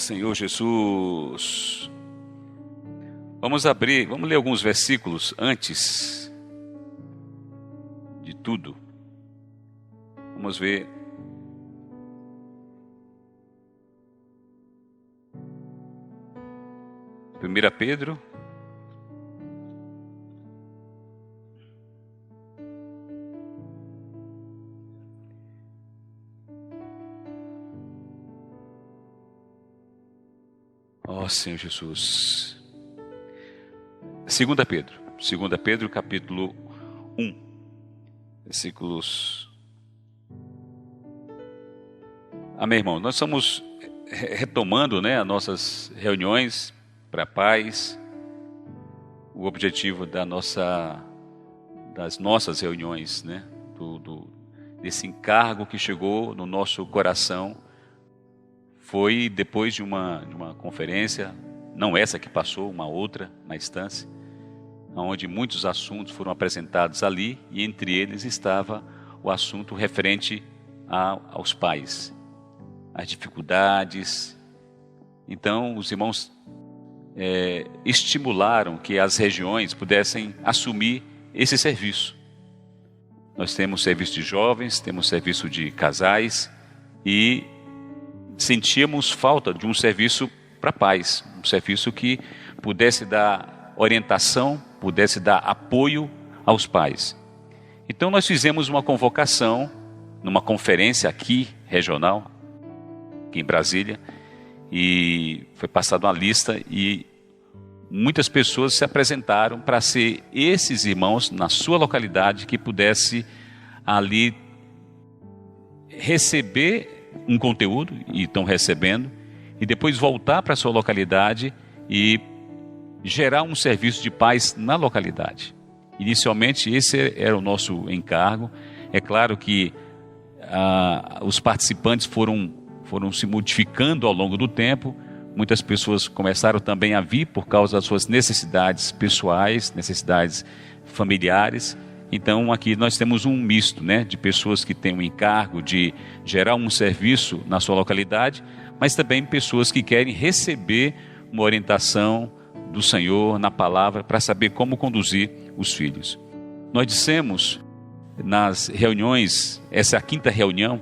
Senhor Jesus. Vamos ler alguns versículos antes de tudo. Vamos ver. Primeira Pedro. Ó Senhor Jesus. 2 Pedro capítulo 1, versículos... Amém, irmão? Nós estamos retomando, as nossas reuniões para paz. O objetivo das nossas reuniões, desse encargo que chegou no nosso coração, foi depois de uma conferência, não essa que passou, uma outra na instância, onde muitos assuntos foram apresentados ali, e entre eles estava o assunto referente aos pais, as dificuldades. Então, os irmãos estimularam que as regiões pudessem assumir esse serviço. Nós temos serviço de jovens, temos serviço de casais, e sentíamos falta de um serviço para pais, um serviço que pudesse dar orientação, pudesse dar apoio aos pais. Então nós fizemos uma convocação numa conferência aqui, regional, aqui em Brasília, e foi passada uma lista e muitas pessoas se apresentaram para ser esses irmãos na sua localidade que pudesse ali receber um conteúdo, e estão recebendo, e depois voltar para a sua localidade e gerar um serviço de paz na localidade. Inicialmente esse era o nosso encargo. É claro que os participantes foram se modificando ao longo do tempo. Muitas pessoas começaram também a vir por causa das suas necessidades pessoais, necessidades familiares. Então aqui nós temos um misto, de pessoas que têm o encargo de gerar um serviço na sua localidade, mas também pessoas que querem receber uma orientação do Senhor na palavra para saber como conduzir os filhos. Nós dissemos nas reuniões, essa é a 5ª reunião,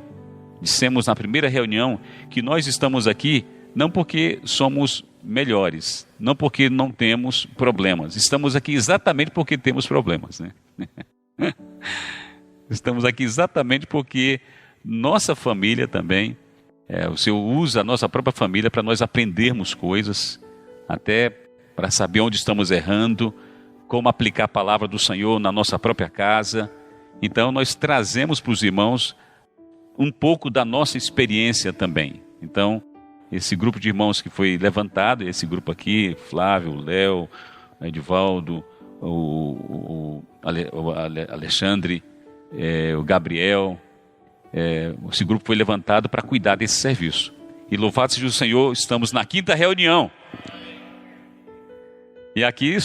dissemos na primeira reunião que nós estamos aqui não porque somos melhores, não porque não temos problemas, estamos aqui exatamente porque temos problemas, Estamos aqui exatamente porque nossa família também, o Senhor usa a nossa própria família para nós aprendermos coisas, até para saber onde estamos errando, como aplicar a palavra do Senhor na nossa própria casa. Então nós trazemos para os irmãos um pouco da nossa experiência também. Então esse grupo de irmãos que foi levantado, esse grupo aqui, Flávio, Léo, Edivaldo, o Alexandre, o Gabriel, esse grupo foi levantado para cuidar desse serviço. E louvado seja o Senhor, estamos na 5ª reunião. E aqui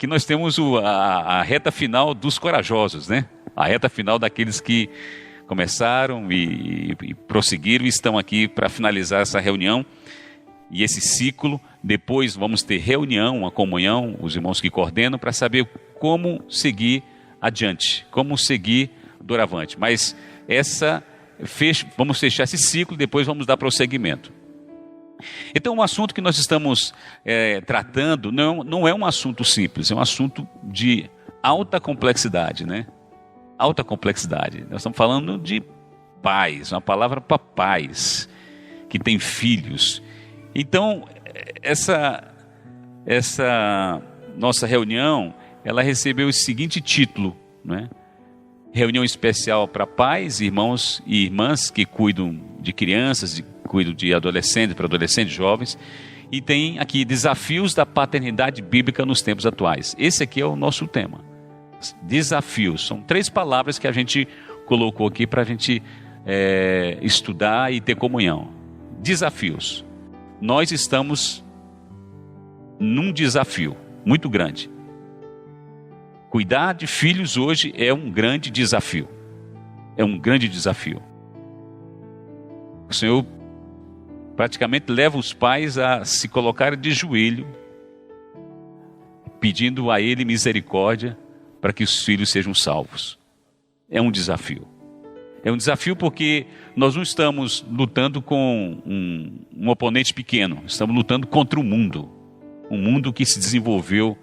nós temos a reta final dos corajosos, A reta final daqueles que começaram e prosseguiram e estão aqui para finalizar essa reunião e esse ciclo. Depois vamos ter reunião, uma comunhão, os irmãos que coordenam, para saber como seguir adiante, como seguir doravante. Mas vamos fechar esse ciclo e depois vamos dar prosseguimento. Então, um assunto que nós estamos tratando não é um assunto simples, é um assunto de alta complexidade, Alta complexidade. Nós estamos falando de pais, uma palavra para pais que têm filhos. Então, essa nossa reunião, ela recebeu o seguinte título, Reunião especial para pais, irmãos e irmãs que cuidam de crianças, cuidam de adolescentes, para adolescentes jovens, e tem aqui desafios da paternidade bíblica nos tempos atuais. Esse aqui é o nosso tema. Desafios. São 3 palavras que a gente colocou aqui para a gente estudar e ter comunhão. Desafios. Nós estamos num desafio muito grande. Cuidar de filhos hoje é um grande desafio. É um grande desafio. O Senhor praticamente leva os pais a se colocarem de joelho, pedindo a Ele misericórdia para que os filhos sejam salvos. É um desafio. É um desafio porque nós não estamos lutando com um oponente pequeno, estamos lutando contra o mundo. Um mundo que se desenvolveu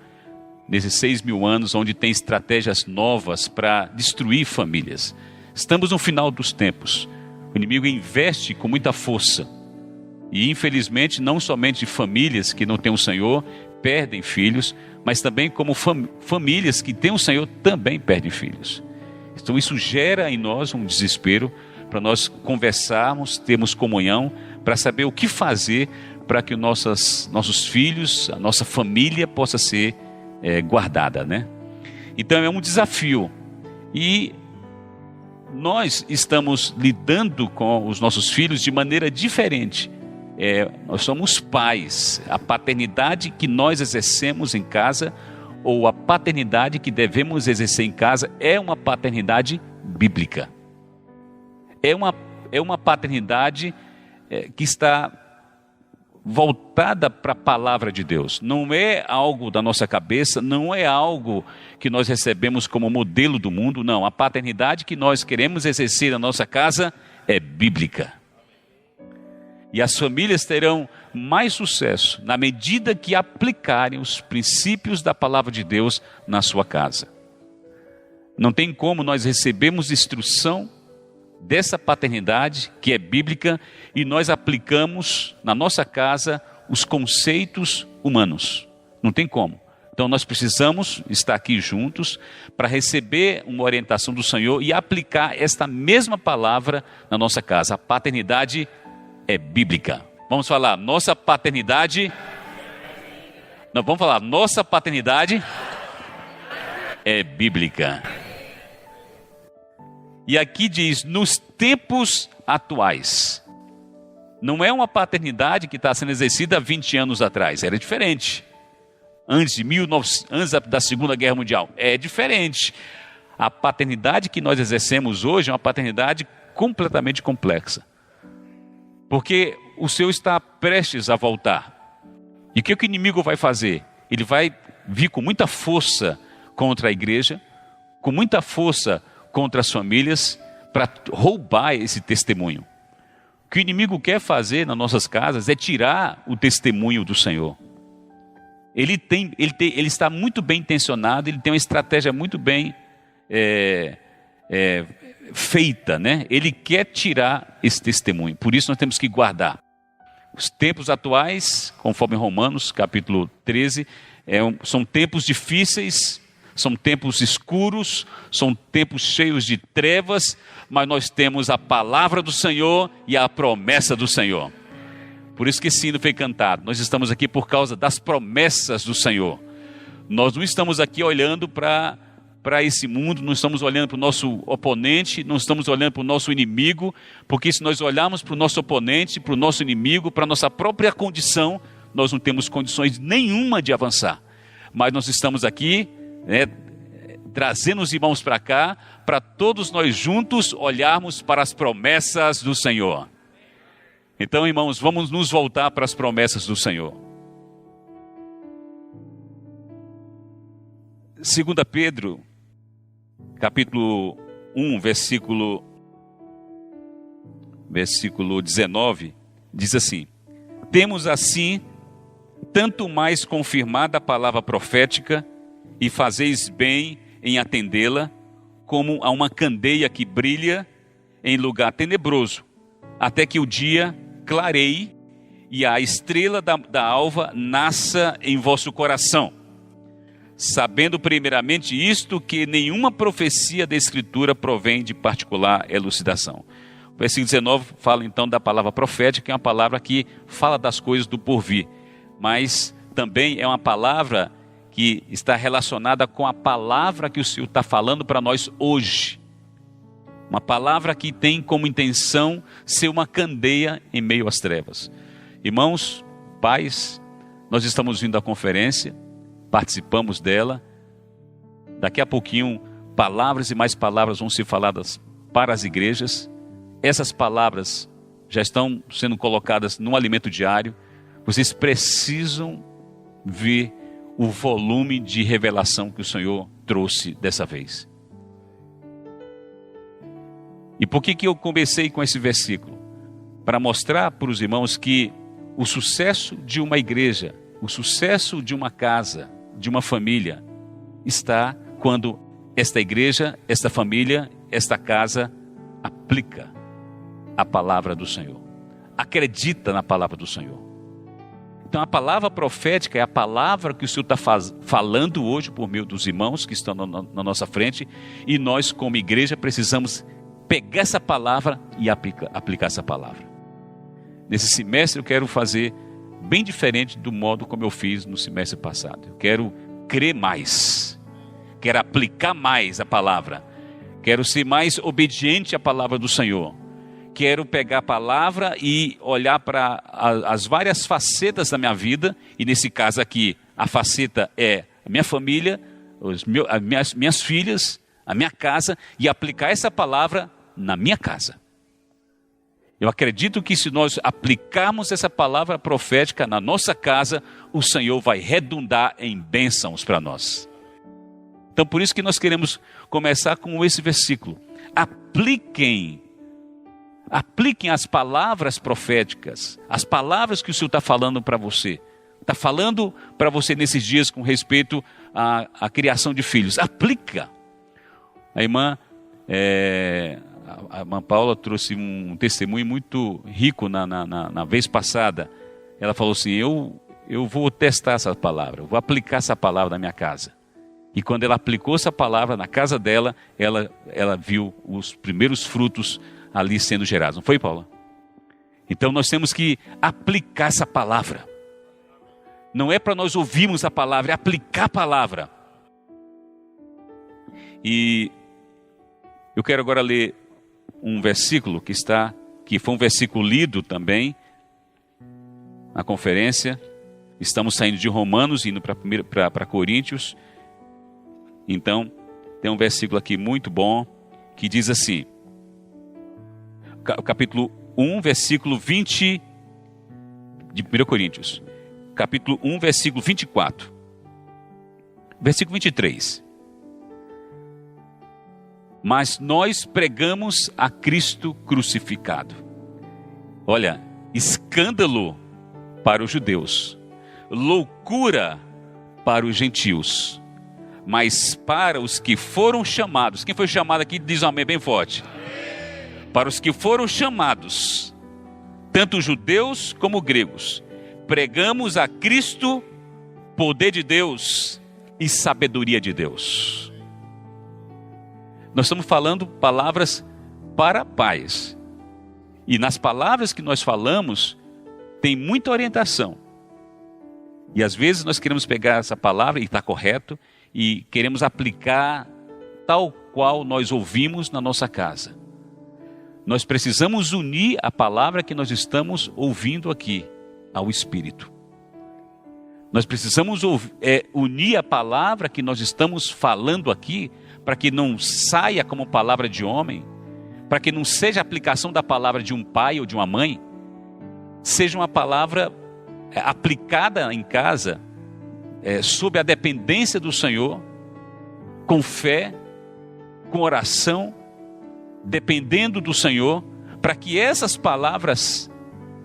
nesses 6.000 anos, onde tem estratégias novas para destruir famílias. Estamos no final dos tempos. O inimigo investe com muita força. E infelizmente, não somente famílias que não têm o Senhor perdem filhos, mas também como famílias que têm o Senhor também perdem filhos. Então isso gera em nós um desespero para nós conversarmos, termos comunhão, para saber o que fazer para que nossos filhos, a nossa família possa ser guardada, né? Então é um desafio. E nós estamos lidando com os nossos filhos de maneira diferente. Nós somos pais. A paternidade que nós exercemos em casa, ou a paternidade que devemos exercer em casa, é uma paternidade bíblica. É uma paternidade que está voltada para a palavra de Deus. Não é algo da nossa cabeça, não é algo que nós recebemos como modelo do mundo, não. A paternidade que nós queremos exercer na nossa casa é bíblica. E as famílias terão mais sucesso na medida que aplicarem os princípios da palavra de Deus na sua casa. Não tem como nós recebermos instrução dessa paternidade que é bíblica e nós aplicamos na nossa casa os conceitos humanos. Não tem como. Então nós precisamos estar aqui juntos para receber uma orientação do Senhor e aplicar esta mesma palavra na nossa casa. A paternidade é bíblica. Vamos falar, nossa paternidade. Não, vamos falar, nossa paternidade é bíblica. E aqui diz, nos tempos atuais. Não é uma paternidade que está sendo exercida há 20 anos atrás, era diferente. Antes da Segunda Guerra Mundial, é diferente. A paternidade que nós exercemos hoje é uma paternidade completamente complexa. Porque o Senhor está prestes a voltar. E o que o inimigo vai fazer? Ele vai vir com muita força contra a igreja, com muita força contra as famílias, para roubar esse testemunho. O que o inimigo quer fazer nas nossas casas é tirar o testemunho do Senhor. Ele está muito bem intencionado, ele tem uma estratégia muito bem feita, né? Ele quer tirar esse testemunho, por isso nós temos que guardar. Os tempos atuais, conforme Romanos capítulo 13, são tempos difíceis, são tempos escuros, são tempos cheios de trevas, mas nós temos a palavra do Senhor e a promessa do Senhor. Por isso que esse hino foi cantado. Nós estamos aqui por causa das promessas do Senhor. Nós não estamos aqui olhando para esse mundo, não estamos olhando para o nosso oponente, não estamos olhando para o nosso inimigo, porque se nós olharmos para o nosso oponente, para o nosso inimigo, para a nossa própria condição, nós não temos condições nenhuma de avançar. Mas nós estamos aqui, trazendo os irmãos para cá, para todos nós juntos olharmos para as promessas do Senhor. Então, irmãos, vamos nos voltar para as promessas do Senhor. 2 Pedro, capítulo 1, versículo 19, diz assim: temos assim tanto mais confirmada a palavra profética, e fazeis bem em atendê-la, como a uma candeia que brilha em lugar tenebroso, até que o dia clareie e a estrela da alva nasça em vosso coração, sabendo primeiramente isto, que nenhuma profecia da Escritura provém de particular elucidação. O versículo 19 fala então da palavra profética, que é uma palavra que fala das coisas do porvir, mas também é uma palavra que está relacionada com a palavra que o Senhor está falando para nós hoje. Uma palavra que tem como intenção ser uma candeia em meio às trevas. Irmãos, pais, nós estamos vindo à conferência, participamos dela. Daqui a pouquinho, palavras e mais palavras vão ser faladas para as igrejas. Essas palavras já estão sendo colocadas no alimento diário. Vocês precisam ver o volume de revelação que o Senhor trouxe dessa vez. E por que eu comecei com esse versículo? Para mostrar para os irmãos que o sucesso de uma igreja, o sucesso de uma casa, de uma família, está quando esta igreja, esta família, esta casa aplica a palavra do Senhor, acredita na palavra do Senhor. Então a palavra profética é a palavra que o Senhor está falando hoje por meio dos irmãos que estão na nossa frente, e nós como igreja precisamos pegar essa palavra e aplicar essa palavra. Nesse semestre eu quero fazer bem diferente do modo como eu fiz no semestre passado. Eu quero crer mais, quero aplicar mais a palavra, quero ser mais obediente à palavra do Senhor. Quero pegar a palavra e olhar para as várias facetas da minha vida, e nesse caso aqui, a faceta é a minha família, as minhas filhas, a minha casa, e aplicar essa palavra na minha casa. Eu acredito que se nós aplicarmos essa palavra profética na nossa casa, o Senhor vai redundar em bênçãos para nós. Então por isso que nós queremos começar com esse versículo. Apliquem as palavras proféticas, as palavras que o Senhor está falando para você. Está falando para você nesses dias com respeito à criação de filhos. Aplica. A irmã Paula trouxe um testemunho muito rico na vez passada. Ela falou assim, eu vou testar essa palavra, eu vou aplicar essa palavra na minha casa. E quando ela aplicou essa palavra na casa dela, ela viu os primeiros frutos ali sendo gerados. Não foi, Paula? Então nós temos que aplicar essa palavra. Não é para nós ouvirmos a palavra, é aplicar a palavra. E eu quero agora ler um versículo que foi um versículo lido também na conferência. Estamos saindo de Romanos, indo para Coríntios. Então, tem um versículo aqui muito bom, que diz assim, capítulo 1, versículo 20, de 1 Coríntios, capítulo 1, versículo 24, versículo 23. Mas nós pregamos a Cristo crucificado. Olha, escândalo para os judeus, loucura para os gentios, mas para os que foram chamados. Quem foi chamado aqui diz um amém bem forte. Para os que foram chamados, tanto judeus como gregos, pregamos a Cristo, poder de Deus e sabedoria de Deus. Nós estamos falando palavras para pais. E nas palavras que nós falamos, tem muita orientação. E às vezes nós queremos pegar essa palavra, e está correto, e queremos aplicar tal qual nós ouvimos na nossa casa. Nós precisamos unir a palavra que nós estamos ouvindo aqui ao Espírito. Nós precisamos unir a palavra que nós estamos falando aqui, para que não saia como palavra de homem, para que não seja a aplicação da palavra de um pai ou de uma mãe, seja uma palavra aplicada em casa, sob a dependência do Senhor, com fé, com oração, dependendo do Senhor, para que essas palavras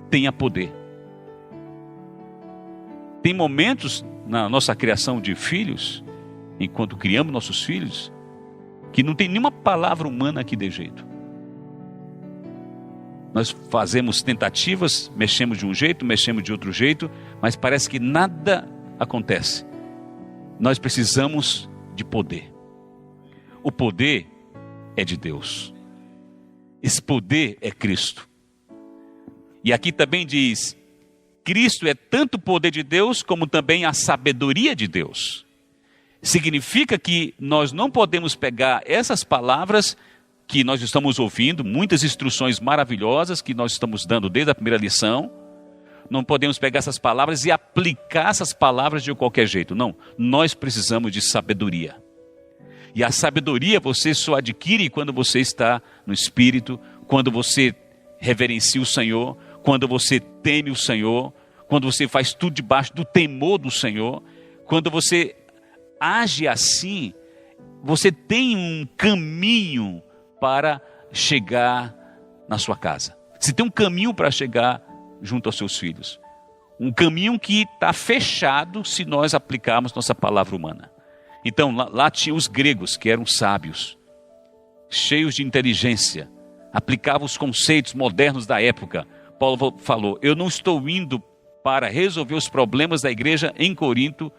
tenham poder. Tem momentos na nossa criação de filhos, enquanto criamos nossos filhos, que não tem nenhuma palavra humana que dê jeito. Nós fazemos tentativas, mexemos de um jeito, mexemos de outro jeito, mas parece que nada acontece. Nós precisamos de poder. O poder é de Deus. Esse poder é Cristo. E aqui também diz, Cristo é tanto o poder de Deus, como também a sabedoria de Deus. Significa que nós não podemos pegar essas palavras que nós estamos ouvindo, muitas instruções maravilhosas que nós estamos dando desde a primeira lição, não podemos pegar essas palavras e aplicar essas palavras de qualquer jeito. Não, nós precisamos de sabedoria. E a sabedoria você só adquire quando você está no Espírito, quando você reverencia o Senhor, quando você teme o Senhor, quando você faz tudo debaixo do temor do Senhor, quando você age assim, você tem um caminho para chegar na sua casa. Você tem um caminho para chegar junto aos seus filhos. Um caminho que está fechado se nós aplicarmos nossa palavra humana. Então, lá tinha os gregos, que eram sábios, cheios de inteligência, aplicavam os conceitos modernos da época. Paulo falou, eu não estou indo para resolver os problemas da igreja em Corinto,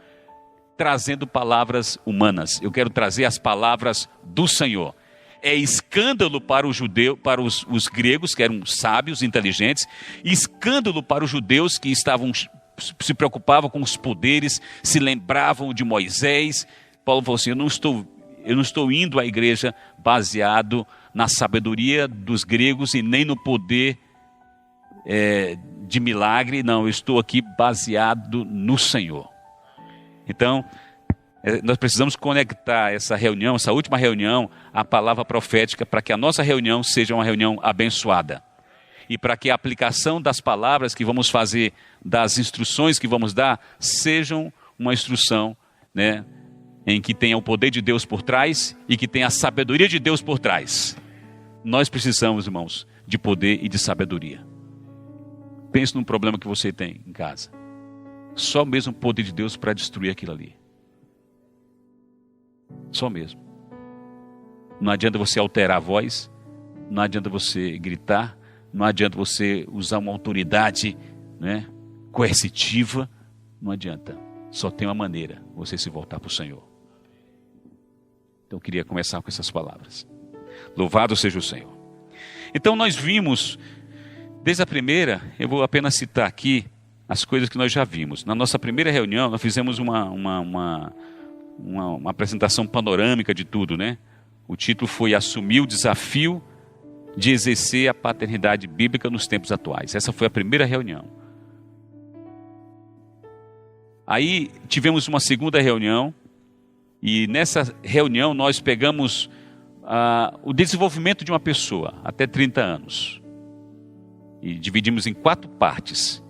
trazendo palavras humanas. Eu quero trazer as palavras do Senhor. É escândalo para o judeu, para os gregos, que eram sábios, inteligentes, e escândalo para os judeus que se preocupavam com os poderes, se lembravam de Moisés. Paulo falou assim, eu não estou indo à igreja baseado na sabedoria dos gregos e nem no poder de milagre, não, eu estou aqui baseado no Senhor. Então, nós precisamos conectar essa reunião, essa última reunião, à palavra profética, para que a nossa reunião seja uma reunião abençoada. E para que a aplicação das palavras que vamos fazer, das instruções que vamos dar, sejam uma instrução, né, em que tenha o poder de Deus por trás e que tenha a sabedoria de Deus por trás. Nós precisamos, irmãos, de poder e de sabedoria. Pense num problema que você tem em casa. Só mesmo o poder de Deus para destruir aquilo ali. Só mesmo. Não adianta você alterar a voz, não adianta você gritar, não adianta você usar uma autoridade, né, coercitiva, não adianta. Só tem uma maneira, você se voltar para o Senhor. Então eu queria começar com essas palavras. Louvado seja o Senhor. Então nós vimos, desde a primeira, eu vou apenas citar aqui as coisas que nós já vimos. Na nossa primeira reunião, nós fizemos uma apresentação panorâmica de tudo, né? O título foi Assumir o Desafio de Exercer a Paternidade Bíblica nos Tempos Atuais. Essa foi a primeira reunião. Aí tivemos uma segunda reunião, e nessa reunião nós pegamos o desenvolvimento de uma pessoa, até 30 anos. E dividimos em 4 partes.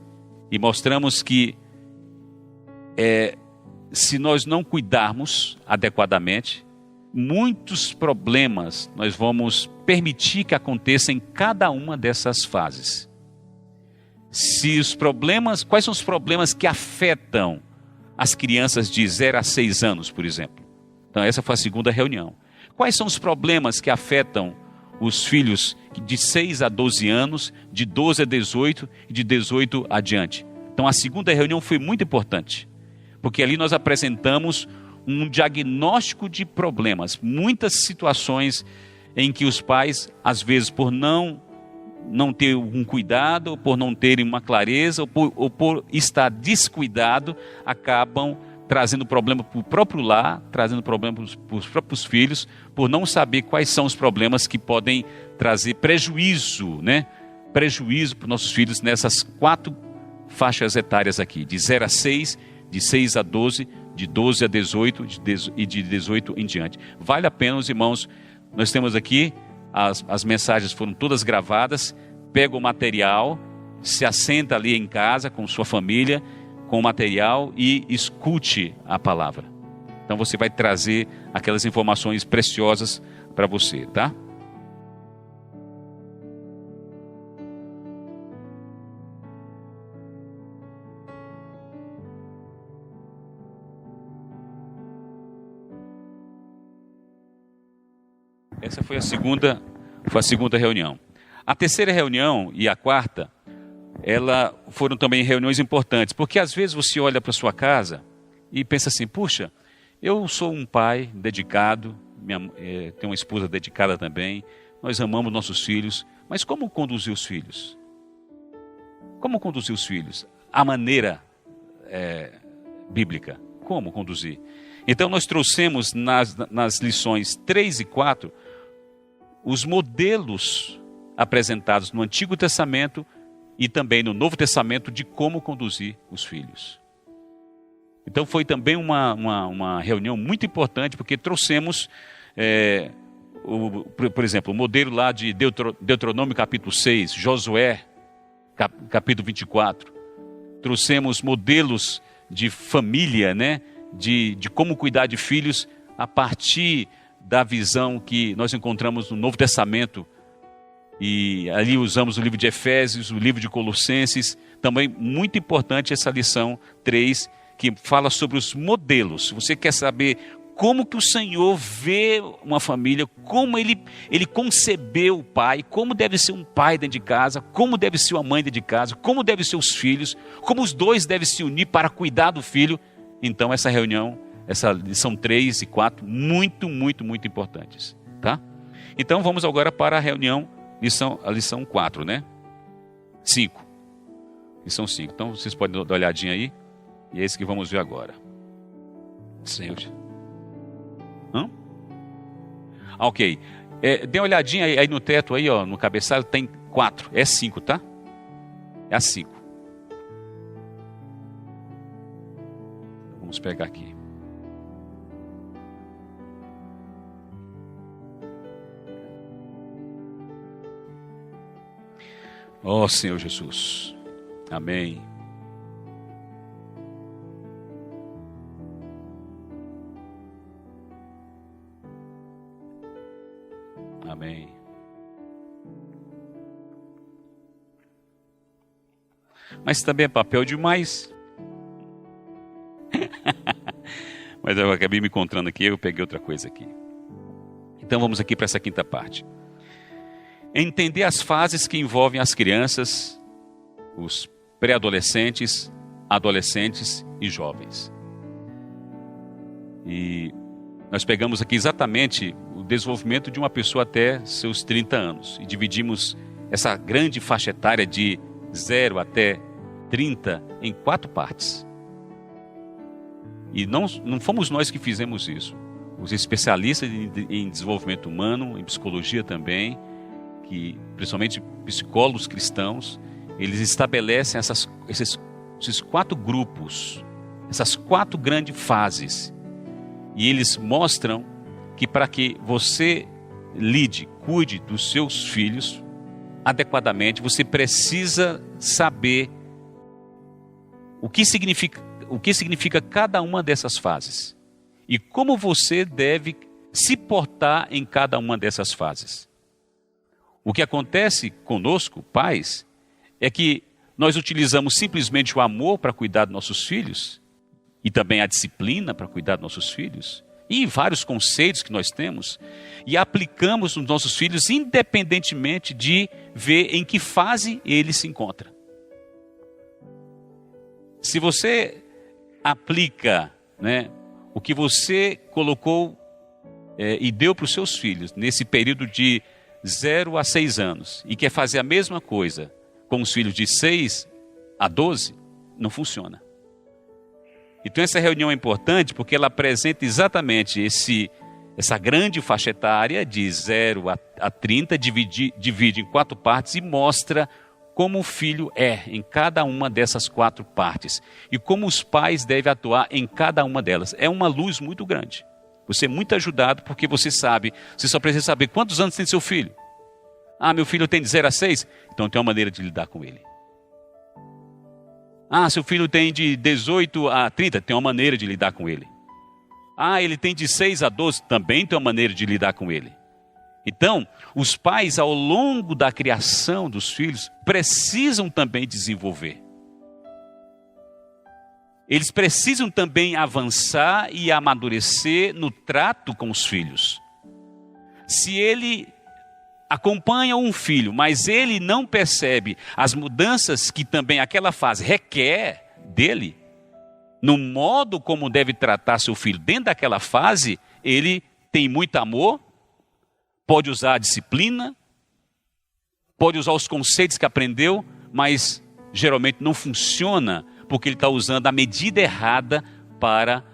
E mostramos que se nós não cuidarmos adequadamente, muitos problemas nós vamos permitir que aconteça em cada uma dessas fases. Quais são os problemas que afetam as crianças de 0 a 6 anos, por exemplo? Então essa foi a segunda reunião. Quais são os problemas que afetam os filhos de 6 a 12 anos, de 12 a 18 e de 18 adiante? Então a segunda reunião foi muito importante, porque ali nós apresentamos um diagnóstico de problemas, muitas situações em que os pais, às vezes por não ter um cuidado, ou por não terem uma clareza, ou por estar descuidado, acabam trazendo problema para o próprio lar, trazendo problema para os próprios filhos, por não saber quais são os problemas que podem trazer prejuízo, né? Prejuízo para os nossos filhos nessas 4 faixas etárias aqui, de 0 a 6, de 6 a 12, de 12 a 18 e de 18 em diante. Vale a pena, os irmãos, nós temos aqui, as mensagens foram todas gravadas, pega o material, se assenta ali em casa com sua família, com o material e escute a palavra. Então você vai trazer aquelas informações preciosas para você, tá? Essa foi a segunda reunião. A terceira reunião e a quarta, foram também reuniões importantes, porque às vezes você olha para sua casa e pensa assim, puxa, eu sou um pai dedicado, tenho uma esposa dedicada também, nós amamos nossos filhos, mas como conduzir os filhos? Como conduzir os filhos? A maneira bíblica, como conduzir? Então nós trouxemos nas lições 3 e 4, os modelos apresentados no Antigo Testamento e também no Novo Testamento de como conduzir os filhos. Então foi também uma reunião muito importante, porque trouxemos por exemplo, o modelo lá de Deuteronômio capítulo 6, Josué capítulo 24. Trouxemos modelos de família, né? De como cuidar de filhos a partir da visão que nós encontramos no Novo Testamento. E ali usamos o livro de Efésios, o livro de Colossenses. Também muito importante essa lição 3, que fala sobre os modelos. Se você quer saber como que o Senhor vê uma família, como Ele concebeu o pai, como deve ser um pai dentro de casa, como deve ser uma mãe dentro de casa, como devem ser os filhos, como os dois devem se unir para cuidar do filho. Então essa reunião, essa lição 3 e 4, muito, muito, muito importantes. Tá? Então vamos agora para a reunião, a lição 4, né? 5. Lição 5. Então vocês podem dar uma olhadinha aí, e é esse que vamos ver agora. Senhor. Ok. Dê uma olhadinha aí no teto, aí, ó, no cabeçalho, tem 4. É 5, tá? É a 5. Vamos pegar aqui. Ó Senhor Jesus. Amém. Amém. Mas também é papel demais. Mas eu acabei me encontrando aqui, eu peguei outra coisa aqui. Então vamos aqui para essa quinta parte. Entender as fases que envolvem as crianças, os pré-adolescentes, adolescentes e jovens. E nós pegamos aqui exatamente o desenvolvimento de uma pessoa até seus 30 anos. E dividimos essa grande faixa etária de 0 até 30 em 4 partes. E não fomos nós que fizemos isso. Os especialistas em desenvolvimento humano, em psicologia também, que principalmente psicólogos cristãos, eles estabelecem esses 4 grupos, essas 4 grandes fases. E eles mostram que para que você cuide dos seus filhos adequadamente, você precisa saber o que significa cada uma dessas fases e como você deve se portar em cada uma dessas fases. O que acontece conosco, pais, é que nós utilizamos simplesmente o amor para cuidar dos nossos filhos e também a disciplina para cuidar dos nossos filhos e vários conceitos que nós temos e aplicamos nos nossos filhos independentemente de ver em que fase ele se encontra. Se você aplica, né, o que você colocou e deu para os seus filhos nesse período de 0 a 6 anos e quer fazer a mesma coisa com os filhos de 6 a 12, não funciona. Então essa reunião é importante porque ela apresenta exatamente essa grande faixa etária de 0 a 30, divide em 4 partes e mostra como o filho é em cada uma dessas 4 partes e como os pais devem atuar em cada uma delas. É uma luz muito grande. Você é muito ajudado porque você só precisa saber quantos anos tem seu filho. Ah, meu filho tem de 0 a 6, então tem uma maneira de lidar com ele. Ah, seu filho tem de 18 a 30, tem uma maneira de lidar com ele. Ah, ele tem de 6 a 12, também tem uma maneira de lidar com ele. Então, os pais, ao longo da criação dos filhos, precisam também desenvolver. Eles precisam também avançar e amadurecer no trato com os filhos. Se ele acompanha um filho, mas ele não percebe as mudanças que também aquela fase requer dele, no modo como deve tratar seu filho dentro daquela fase, ele tem muito amor, pode usar a disciplina, pode usar os conceitos que aprendeu, mas geralmente não funciona porque ele está usando a medida errada para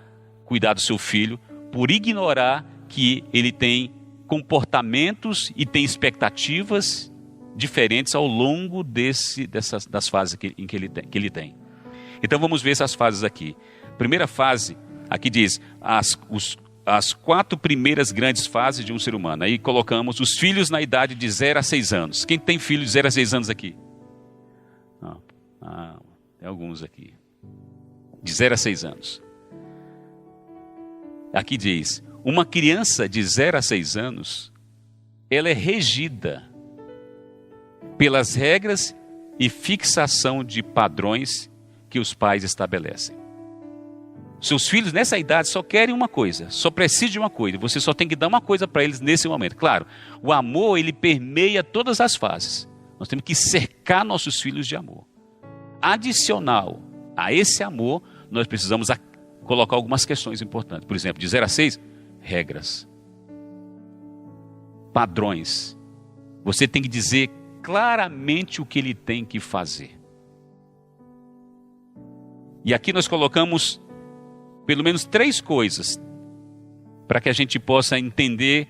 cuidar do seu filho, por ignorar que ele tem comportamentos e tem expectativas diferentes ao longo das fases que ele tem. Então vamos ver essas fases aqui. Primeira fase, aqui diz, as 4 primeiras grandes fases de um ser humano. Aí colocamos os filhos na idade de 0 a 6 anos. Quem tem filho de 0 a 6 anos aqui? Tem alguns aqui. De 0 a 6 anos. Aqui diz, uma criança de 0 a 6 anos, ela é regida pelas regras e fixação de padrões que os pais estabelecem. Seus filhos nessa idade só querem uma coisa, só precisam de uma coisa. Você só tem que dar uma coisa para eles nesse momento. Claro, o amor ele permeia todas as fases. Nós temos que cercar nossos filhos de amor. Adicional a esse amor, nós precisamos colocar algumas questões importantes. Por exemplo, de 0 a 6, regras, padrões. Você tem que dizer claramente o que ele tem que fazer. E aqui nós colocamos pelo menos 3 coisas para que a gente possa entender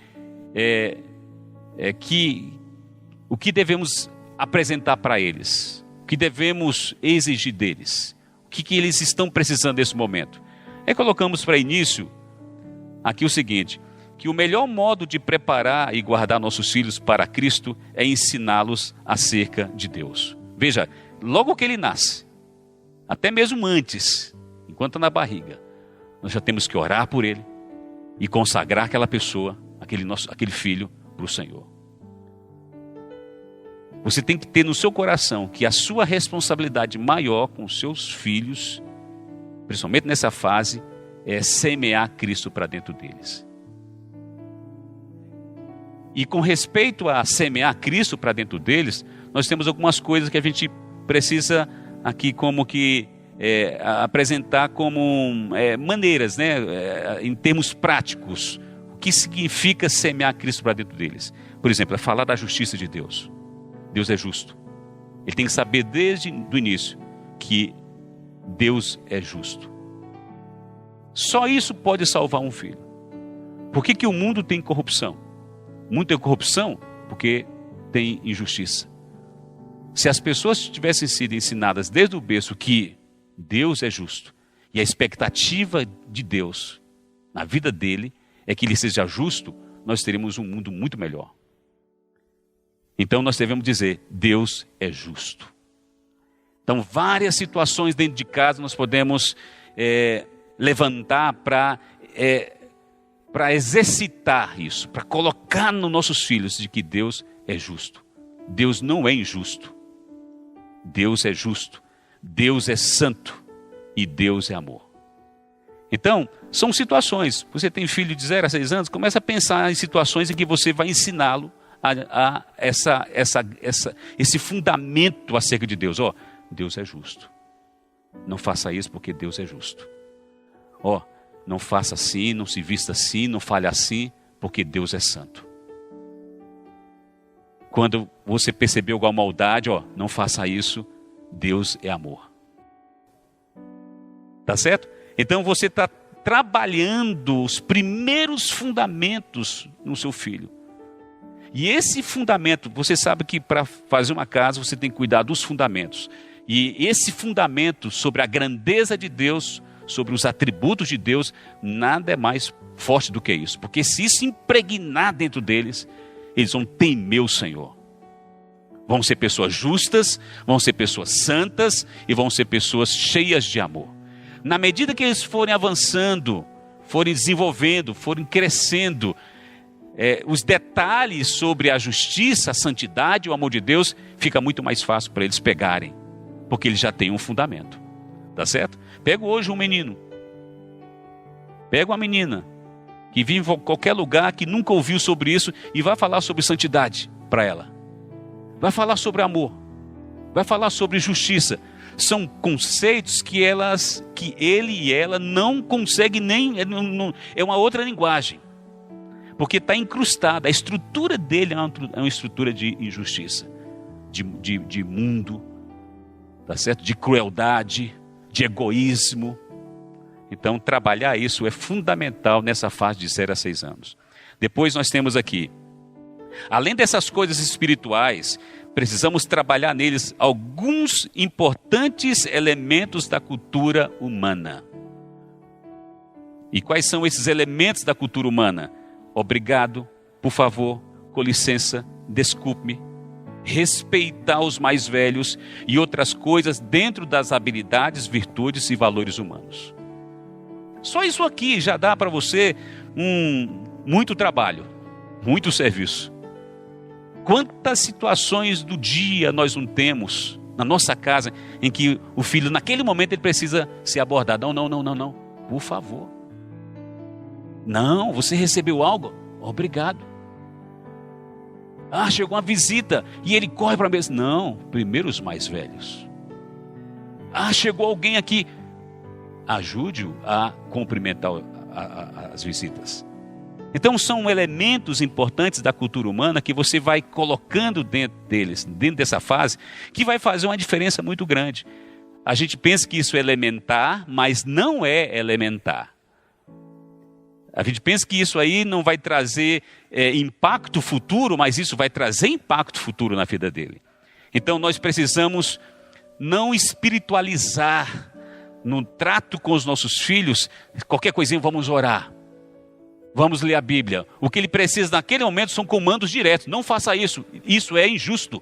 o que devemos apresentar para eles, o que devemos exigir deles, o que eles estão precisando nesse momento. Aí colocamos para início aqui o seguinte, que o melhor modo de preparar e guardar nossos filhos para Cristo é ensiná-los acerca de Deus. Veja, logo que ele nasce, até mesmo antes, enquanto na barriga, nós já temos que orar por ele e consagrar aquela pessoa, aquele filho, para o Senhor. Você tem que ter no seu coração que a sua responsabilidade maior com os seus filhos, principalmente nessa fase, é semear Cristo para dentro deles. E com respeito a semear Cristo para dentro deles, nós temos algumas coisas que a gente precisa aqui como que apresentar como maneiras, né, em termos práticos. O que significa semear Cristo para dentro deles? Por exemplo, é falar da justiça de Deus. Deus é justo. Ele tem que saber desde o início que Deus é justo. Só isso pode salvar um filho. Por que o mundo tem corrupção? O mundo tem corrupção porque tem injustiça. Se as pessoas tivessem sido ensinadas desde o berço que Deus é justo, e a expectativa de Deus na vida dele é que ele seja justo, nós teremos um mundo muito melhor. Então nós devemos dizer, Deus é justo. Então várias situações dentro de casa nós podemos levantar para exercitar isso, para colocar nos nossos filhos de que Deus é justo. Deus não é injusto. Deus é justo. Deus é santo e Deus é amor. Então, são situações. Você tem filho de 0 a 6 anos, começa a pensar em situações em que você vai ensiná-lo a esse fundamento acerca de Deus. Deus é justo. Não faça isso porque Deus é justo. Não faça assim, não se vista assim, não fale assim, porque Deus é santo. Quando você percebeu alguma maldade, não faça isso, Deus é amor. Tá certo? Então você está trabalhando os primeiros fundamentos no seu filho. E esse fundamento, você sabe que para fazer uma casa você tem que cuidar dos fundamentos. E esse fundamento sobre a grandeza de Deus, sobre os atributos de Deus, nada é mais forte do que isso. Porque se isso impregnar dentro deles, eles vão temer o Senhor. Vão ser pessoas justas, vão ser pessoas santas e vão ser pessoas cheias de amor. Na medida que eles forem avançando, forem desenvolvendo, forem crescendo, os detalhes sobre a justiça, a santidade, o amor de Deus, fica muito mais fácil para eles pegarem, porque eles já têm um fundamento. Tá certo? Pega hoje um menino, pega uma menina que vive em qualquer lugar, que nunca ouviu sobre isso, e vai falar sobre santidade para ela. Vai falar sobre amor, vai falar sobre justiça. São conceitos que ele e ela não conseguem nem, é uma outra linguagem. Porque está incrustada, a estrutura dele é uma estrutura de injustiça, de mundo, tá certo? De crueldade, de egoísmo. Então trabalhar isso é fundamental nessa fase de 0 a 6 anos. Depois nós temos aqui, além dessas coisas espirituais, precisamos trabalhar neles alguns importantes elementos da cultura humana. E quais são esses elementos da cultura humana? Obrigado, por favor, com licença, desculpe-me, respeitar os mais velhos e outras coisas dentro das habilidades, virtudes e valores humanos. Só isso aqui já dá para você muito trabalho, muito serviço. Quantas situações do dia nós não temos na nossa casa em que o filho, naquele momento, ele precisa ser abordado. Não, por favor. Não, você recebeu algo? Obrigado. Chegou uma visita e ele corre para a mesa. Não, primeiro os mais velhos. Chegou alguém aqui. Ajude-o a cumprimentar as visitas. Então são elementos importantes da cultura humana que você vai colocando dentro deles, dentro dessa fase, que vai fazer uma diferença muito grande. A gente pensa que isso é elementar, mas não é elementar. A gente pensa que isso aí não vai trazer impacto futuro, mas isso vai trazer impacto futuro na vida dele. Então nós precisamos não espiritualizar no trato com os nossos filhos. Qualquer coisinha, vamos orar. Vamos ler a Bíblia. O que ele precisa naquele momento são comandos diretos. Não faça isso. Isso é injusto.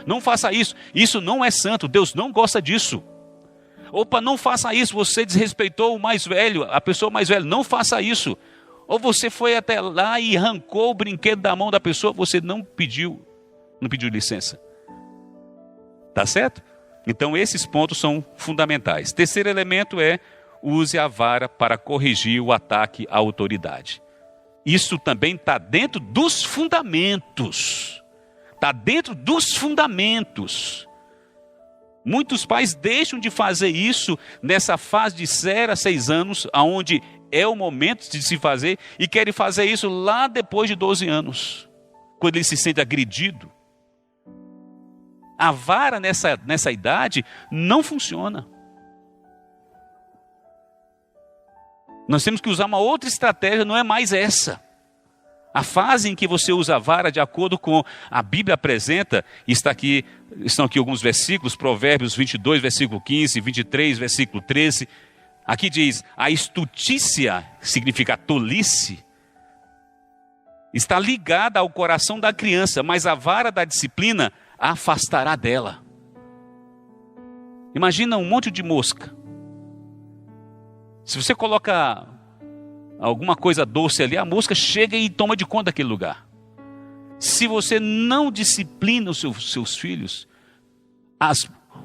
Não faça isso. Isso não é santo. Deus não gosta disso. Opa, não faça isso. Você desrespeitou o mais velho, a pessoa mais velha. Não faça isso. Ou você foi até lá e arrancou o brinquedo da mão da pessoa. Você não pediu licença. Tá certo? Então esses pontos são fundamentais. Terceiro elemento é: use a vara para corrigir o ataque à autoridade. Isso também está dentro dos fundamentos. Está dentro dos fundamentos. Muitos pais deixam de fazer isso nessa fase de 0 a 6 anos, onde é o momento de se fazer, e querem fazer isso lá depois de 12 anos, quando ele se sente agredido. A vara nessa idade não funciona. Nós temos que usar uma outra estratégia, não é mais essa. A fase em que você usa a vara, de acordo com a Bíblia apresenta, estão aqui alguns versículos, Provérbios 22, versículo 15, 23, versículo 13. Aqui diz: a estutícia, que significa tolice, está ligada ao coração da criança, mas a vara da disciplina a afastará dela. Imagina um monte de mosca. Se você coloca alguma coisa doce ali, a mosca chega e toma de conta daquele lugar. Se você não disciplina os seus filhos,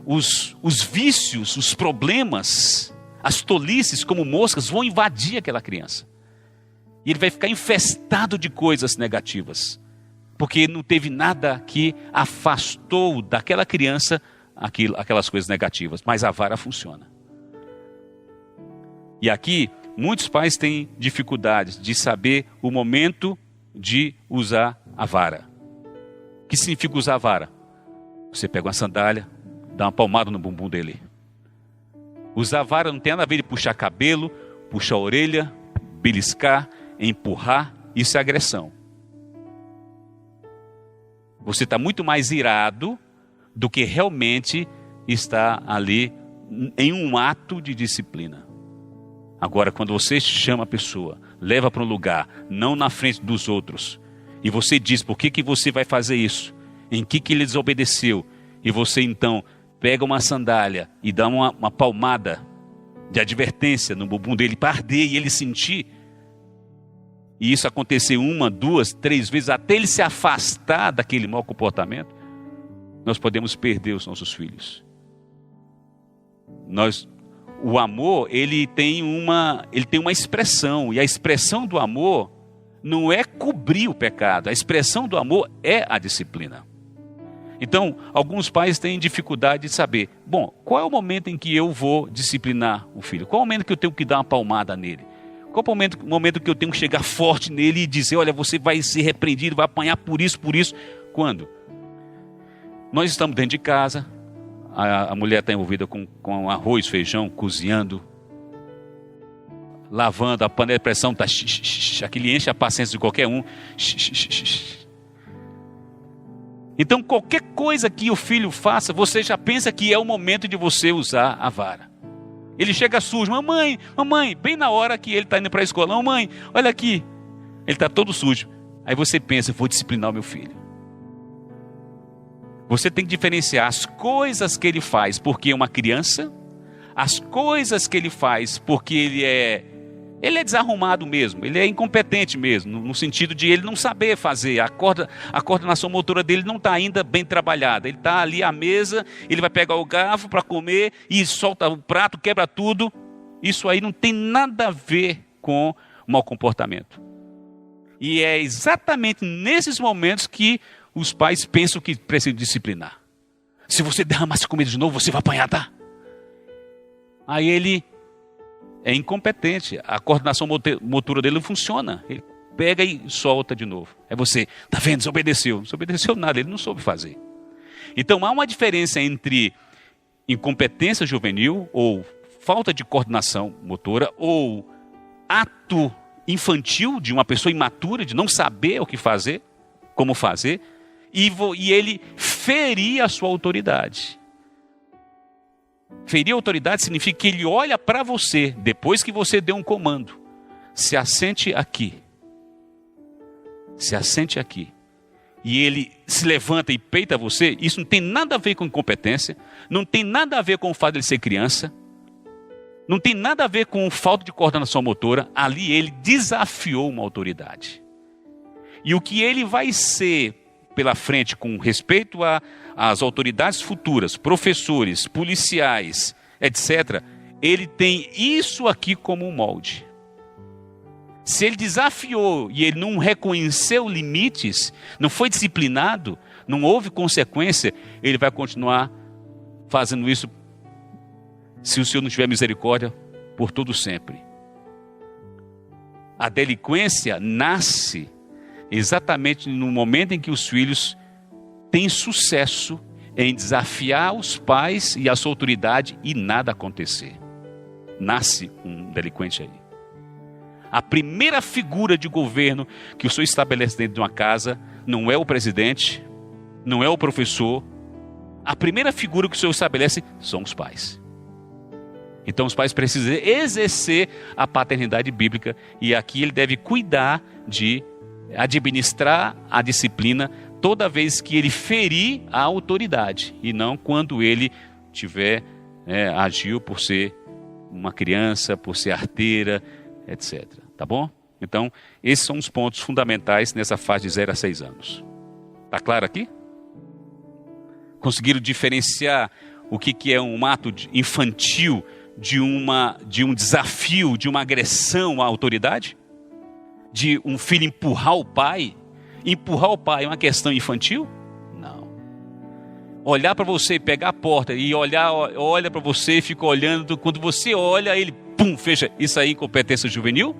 os vícios, os problemas, as tolices como moscas vão invadir aquela criança. E ele vai ficar infestado de coisas negativas. Porque não teve nada que afastou daquela criança aquelas coisas negativas. Mas a vara funciona. E aqui, muitos pais têm dificuldades de saber o momento de usar a vara. O que significa usar a vara? Você pega uma sandália, dá uma palmada no bumbum dele. Usar a vara não tem nada a ver de puxar cabelo, puxar a orelha, beliscar, empurrar. Isso é agressão. Você está muito mais irado do que realmente está ali em um ato de disciplina. Agora, quando você chama a pessoa, leva para um lugar, não na frente dos outros, e você diz por que você vai fazer isso, em que ele desobedeceu, e você então pega uma sandália e dá uma palmada de advertência no bumbum dele para arder e ele sentir, e isso acontecer 1, 2, 3 vezes, até ele se afastar daquele mau comportamento, nós podemos perder os nossos filhos. O amor, ele tem uma expressão, e a expressão do amor não é cobrir o pecado, a expressão do amor é a disciplina. Então, alguns pais têm dificuldade de saber, qual é o momento em que eu vou disciplinar o filho? Qual é o momento que eu tenho que dar uma palmada nele? Qual é o momento que eu tenho que chegar forte nele e dizer, olha, você vai ser repreendido, vai apanhar por isso? Quando? Nós estamos dentro de casa, a mulher está envolvida com arroz, feijão, cozinhando, lavando, a panela de pressão está... Aquilo enche a paciência de qualquer um. Então, qualquer coisa que o filho faça, você já pensa que é o momento de você usar a vara. Ele chega sujo, mamãe, mamãe, bem na hora que ele está indo para a escola, mamãe, olha aqui, ele está todo sujo. Aí você pensa, vou disciplinar o meu filho. Você tem que diferenciar as coisas que ele faz porque é uma criança, as coisas que ele faz porque ele é desarrumado mesmo, ele é incompetente mesmo, no sentido de ele não saber fazer, a coordenação motora dele não está ainda bem trabalhada, ele está ali à mesa, ele vai pegar o garfo para comer e solta o prato, quebra tudo. Isso aí não tem nada a ver com o mau comportamento. E é exatamente nesses momentos que os pais pensam que precisam disciplinar. Se você derramar essa comida de novo, você vai apanhar, tá? Aí ele é incompetente, a coordenação motora dele não funciona. Ele pega e solta de novo. Aí você, tá vendo, desobedeceu. Não desobedeceu nada, ele não soube fazer. Então há uma diferença entre incompetência juvenil, ou falta de coordenação motora, ou ato infantil de uma pessoa imatura, de não saber o que fazer, como fazer, e ele ferir a sua autoridade. Ferir a autoridade significa que ele olha para você, depois que você deu um comando. Se assente aqui. Se assente aqui. E ele se levanta e peita você. Isso não tem nada a ver com incompetência. Não tem nada a ver com o fato de ele ser criança. Não tem nada a ver com falta de coordenação motora. Ali ele desafiou uma autoridade. E o que ele vai ser pela frente com respeito às autoridades futuras, professores, policiais, etc., ele tem isso aqui como um molde. Se ele desafiou e ele não reconheceu limites, não foi disciplinado, não houve consequência, ele vai continuar fazendo isso, se o Senhor não tiver misericórdia, por todo sempre. A delinquência nasce exatamente no momento em que os filhos têm sucesso em desafiar os pais e a sua autoridade e nada acontecer. Nasce um delinquente aí. A primeira figura de governo que o Senhor estabelece dentro de uma casa não é o presidente, não é o professor. A primeira figura que o Senhor estabelece são os pais. Então os pais precisam exercer a paternidade bíblica, e aqui ele deve cuidar de administrar a disciplina toda vez que ele ferir a autoridade, e não quando ele agiu por ser uma criança, por ser arteira, etc. Tá bom? Então, esses são os pontos fundamentais nessa fase de 0 a 6 anos. Tá claro aqui? Conseguiram diferenciar o que é um ato infantil de um desafio, de uma agressão à autoridade? De um filho empurrar o pai? Empurrar o pai é uma questão infantil? Não. Olhar para você, pegar a porta e olha para você e fica olhando, quando você olha, ele pum, fecha. Isso aí é incompetência juvenil?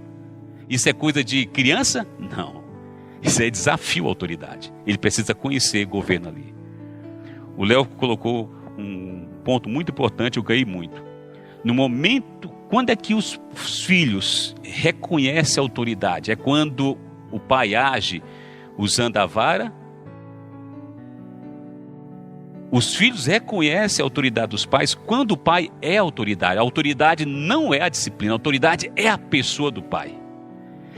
Isso é coisa de criança? Não. Isso é desafio à autoridade. Ele precisa conhecer governo ali. O Léo colocou um ponto muito importante, eu ganhei muito. No momento, quando é que os filhos reconhecem a autoridade? É quando o pai age usando a vara? Os filhos reconhecem a autoridade dos pais quando o pai é a autoridade. A autoridade não é a disciplina, a autoridade é a pessoa do pai.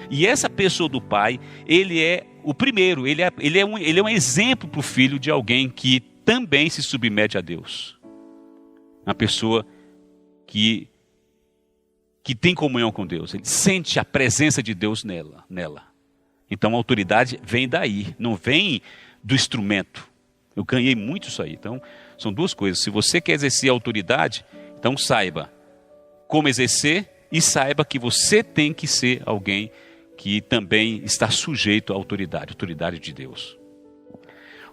E essa pessoa do pai, ele é o primeiro, ele é um exemplo para o filho de alguém que também se submete a Deus. Uma pessoa que tem comunhão com Deus, ele sente a presença de Deus nela. Então a autoridade vem daí, não vem do instrumento. Eu ganhei muito isso aí. Então são duas coisas. Se você quer exercer a autoridade, então saiba como exercer e saiba que você tem que ser alguém que também está sujeito à autoridade de Deus.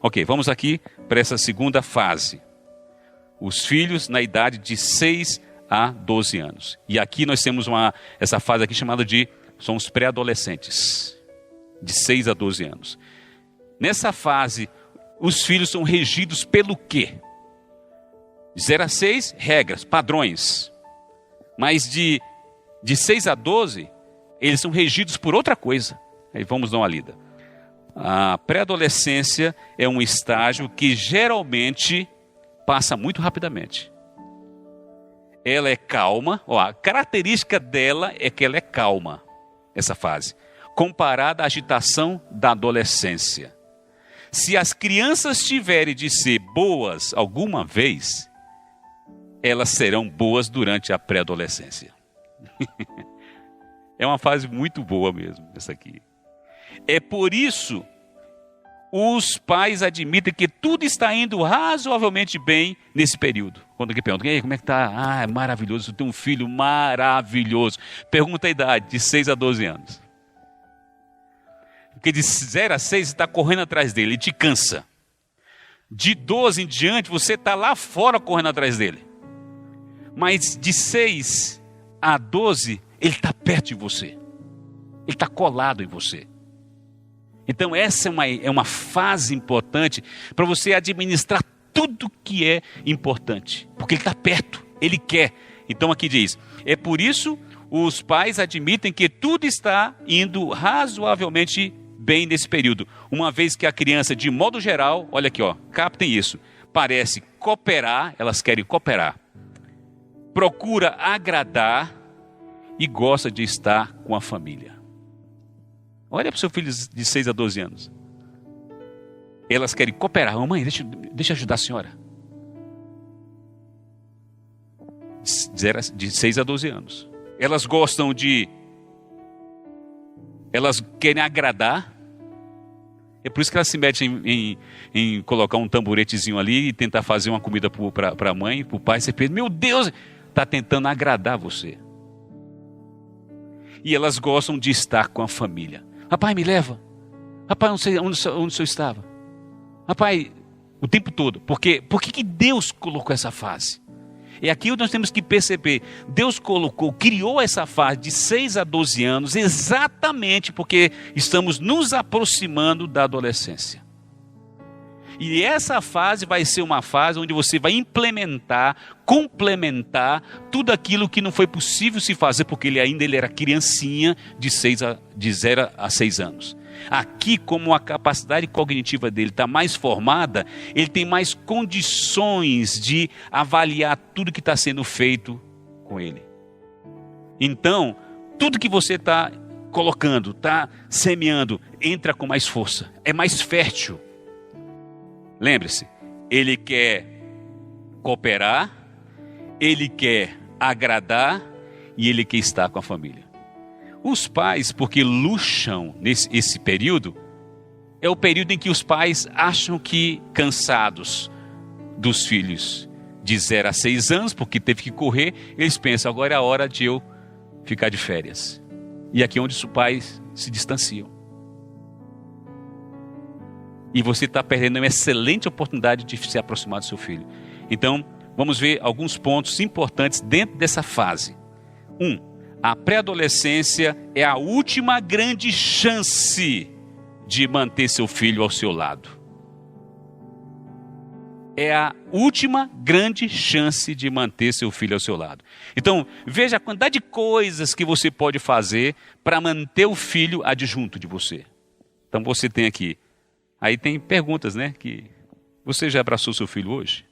Ok, vamos aqui para essa segunda fase. Os filhos na idade de 6 a 12 anos. E aqui nós temos essa fase aqui chamada são os pré-adolescentes, de 6 a 12 anos. Nessa fase, os filhos são regidos pelo quê? De 0 a 6, regras, padrões. Mas de 6 a 12, eles são regidos por outra coisa. Aí vamos dar uma lida. A pré-adolescência é um estágio que geralmente passa muito rapidamente. ela é calma. Ó, a característica dela é que ela é calma, essa fase, comparada à agitação da adolescência. Se as crianças tiverem de ser boas alguma vez, elas serão boas durante a pré-adolescência. É uma fase muito boa mesmo, essa aqui. É por isso os pais admitem que tudo está indo razoavelmente bem nesse período. Quando alguém pergunta, como é que está? Ah, é maravilhoso, eu tenho um filho maravilhoso. Pergunta a idade, de 6 a 12 anos. Porque de 0 a 6 você está correndo atrás dele, ele te cansa. De 12 em diante, você está lá fora correndo atrás dele. Mas de 6 a 12, ele está perto de você. Ele está colado em você. Então essa é uma fase importante para você administrar tudo que é importante. Porque ele está perto, ele quer. Então aqui diz, é por isso os pais admitem que tudo está indo razoavelmente bem nesse período. Uma vez que a criança, de modo geral, olha aqui, ó, captem isso, parece cooperar, elas querem cooperar. Procura agradar e gosta de estar com a família. Olha para o seu filho de 6 a 12 anos. Elas querem cooperar. Mãe, deixa eu ajudar a senhora. De 6 a 12 anos. Elas gostam elas querem agradar. É por isso que elas se metem em colocar um tamboretezinho ali e tentar fazer uma comida para a mãe, para o pai. Você pensa, meu Deus, está tentando agradar você. E elas gostam de estar com a família. Rapaz, me leva. Rapaz, não sei onde o senhor estava. Rapaz, o tempo todo. Por que Deus colocou essa fase? É aqui onde nós temos que perceber. Deus criou essa fase de 6 a 12 anos exatamente porque estamos nos aproximando da adolescência. E essa fase vai ser uma fase onde você vai implementar, complementar tudo aquilo que não foi possível se fazer, porque ele era criancinha de 0 a 6 anos. Aqui, como a capacidade cognitiva dele está mais formada, ele tem mais condições de avaliar tudo que está sendo feito com ele. Então, tudo que você está colocando, está semeando, entra com mais força, é mais fértil. Lembre-se, ele quer cooperar, ele quer agradar e ele quer estar com a família. Os pais, porque luxam nesse período, é o período em que os pais acham que cansados dos filhos de 0 a 6 anos, porque teve que correr, eles pensam, agora é a hora de eu ficar de férias. E aqui é onde os pais se distanciam. E você está perdendo uma excelente oportunidade de se aproximar do seu filho. Então, vamos ver alguns pontos importantes dentro dessa fase. 1. A pré-adolescência é a última grande chance de manter seu filho ao seu lado. É a última grande chance de manter seu filho ao seu lado. Então, veja a quantidade de coisas que você pode fazer para manter o filho adjunto de você. Então, você tem aqui. Aí tem perguntas, né? Que você já abraçou seu filho hoje?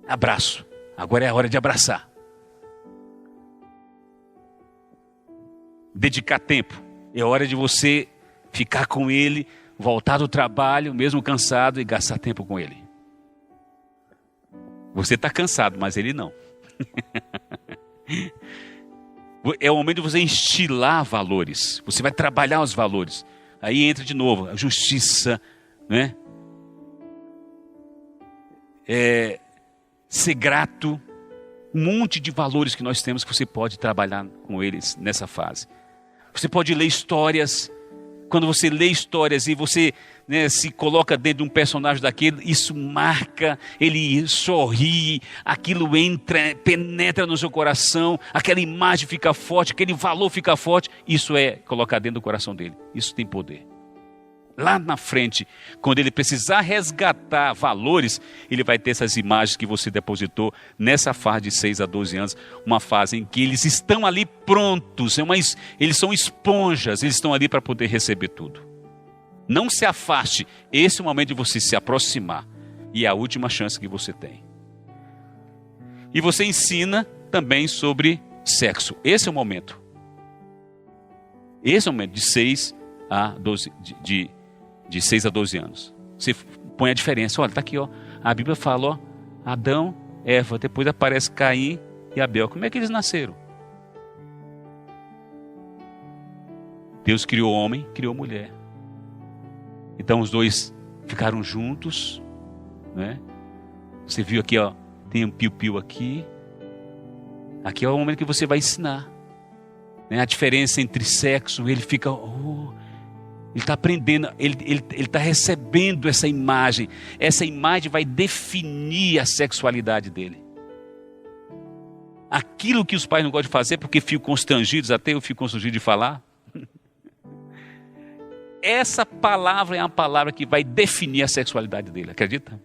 Abraço. Agora é a hora de abraçar. Dedicar tempo. É hora de você ficar com ele, voltar do trabalho, mesmo cansado, e gastar tempo com ele. Você está cansado, mas ele não. É o momento de você instilar valores. Você vai trabalhar os valores. Aí entra de novo a justiça, né? Ser grato. Um monte de valores que nós temos que você pode trabalhar com eles nessa fase. Você pode ler histórias. Quando você lê histórias e você, né, se coloca dentro de um personagem daquele, isso marca, ele sorri, aquilo entra, penetra no seu coração, aquela imagem fica forte, aquele valor fica forte. Isso é colocar dentro do coração dele. Isso tem poder. Lá na frente, quando ele precisar resgatar valores, ele vai ter essas imagens que você depositou nessa fase de 6 a 12 anos, uma fase em que eles estão ali prontos, eles são esponjas, eles estão ali para poder receber tudo. Não se afaste, esse é o momento de você se aproximar, e é a última chance que você tem. e você ensina também sobre sexo. Esse é o momento. Esse é o momento de 6 a 12, de 6 a 12 anos. Você põe a diferença. Olha, está aqui, ó. A Bíblia fala, ó, Adão, Eva, depois aparece Caim e Abel. Como é que eles nasceram? Deus criou homem, criou mulher. Então os dois ficaram juntos, né? Você viu aqui, ó, tem um piu-piu aqui. Aqui é o momento que você vai ensinar, né? A diferença entre sexo. Ele fica, ele está aprendendo, ele está recebendo essa imagem. Essa imagem vai definir a sexualidade dele. Aquilo que os pais não gostam de fazer porque ficam constrangidos, até eu fico constrangido de falar. Essa palavra é a palavra que vai definir a sexualidade dele, acredita?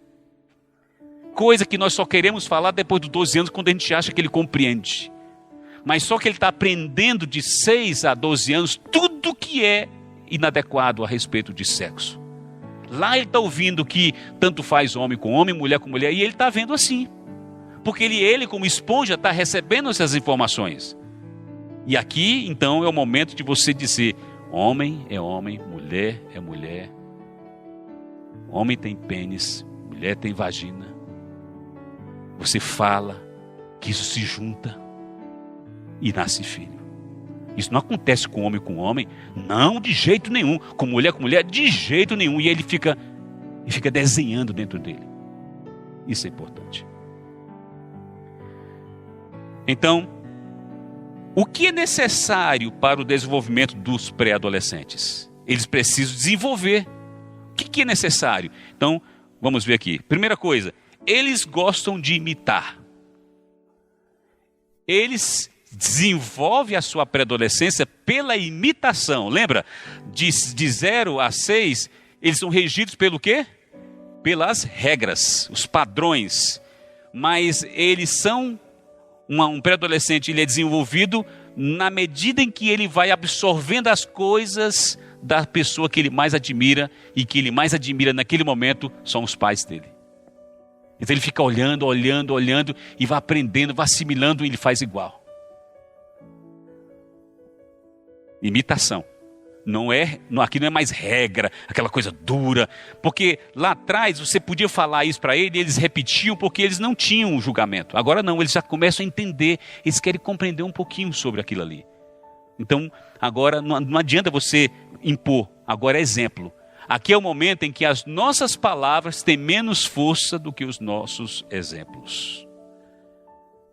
Coisa que nós só queremos falar depois dos 12 anos, quando a gente acha que ele compreende. Mas só que ele está aprendendo de 6 a 12 anos tudo que é inadequado a respeito de sexo. Lá ele está ouvindo que tanto faz homem com homem, mulher com mulher, e ele está vendo assim. Porque ele como esponja está recebendo essas informações. E aqui, então, é o momento de você dizer: homem é homem, mulher é mulher. Homem tem pênis, mulher tem vagina. Você fala que isso se junta e nasce filho. Isso não acontece com homem, não, de jeito nenhum. Com mulher, de jeito nenhum. E ele fica desenhando dentro dele. Isso é importante. Então, o que é necessário para o desenvolvimento dos pré-adolescentes? Eles precisam desenvolver. O que é necessário? Então, vamos ver aqui. Primeira coisa, eles gostam de imitar. Eles desenvolvem a sua pré-adolescência pela imitação. Lembra? De 0 a 6, eles são regidos pelo quê? Pelas regras, os padrões. Mas eles são... Um pré-adolescente, ele é desenvolvido na medida em que ele vai absorvendo as coisas da pessoa que ele mais admira, e que ele mais admira naquele momento são os pais dele. Então ele fica olhando, e vai aprendendo, vai assimilando, e ele faz igual. Imitação. Aqui não é mais regra, aquela coisa dura, porque lá atrás você podia falar isso para ele e eles repetiam porque eles não tinham julgamento. Agora não, eles já começam a entender, eles querem compreender um pouquinho sobre aquilo ali. Então agora não adianta você impor, agora é exemplo. Aqui é o momento em que as nossas palavras têm menos força do que os nossos exemplos.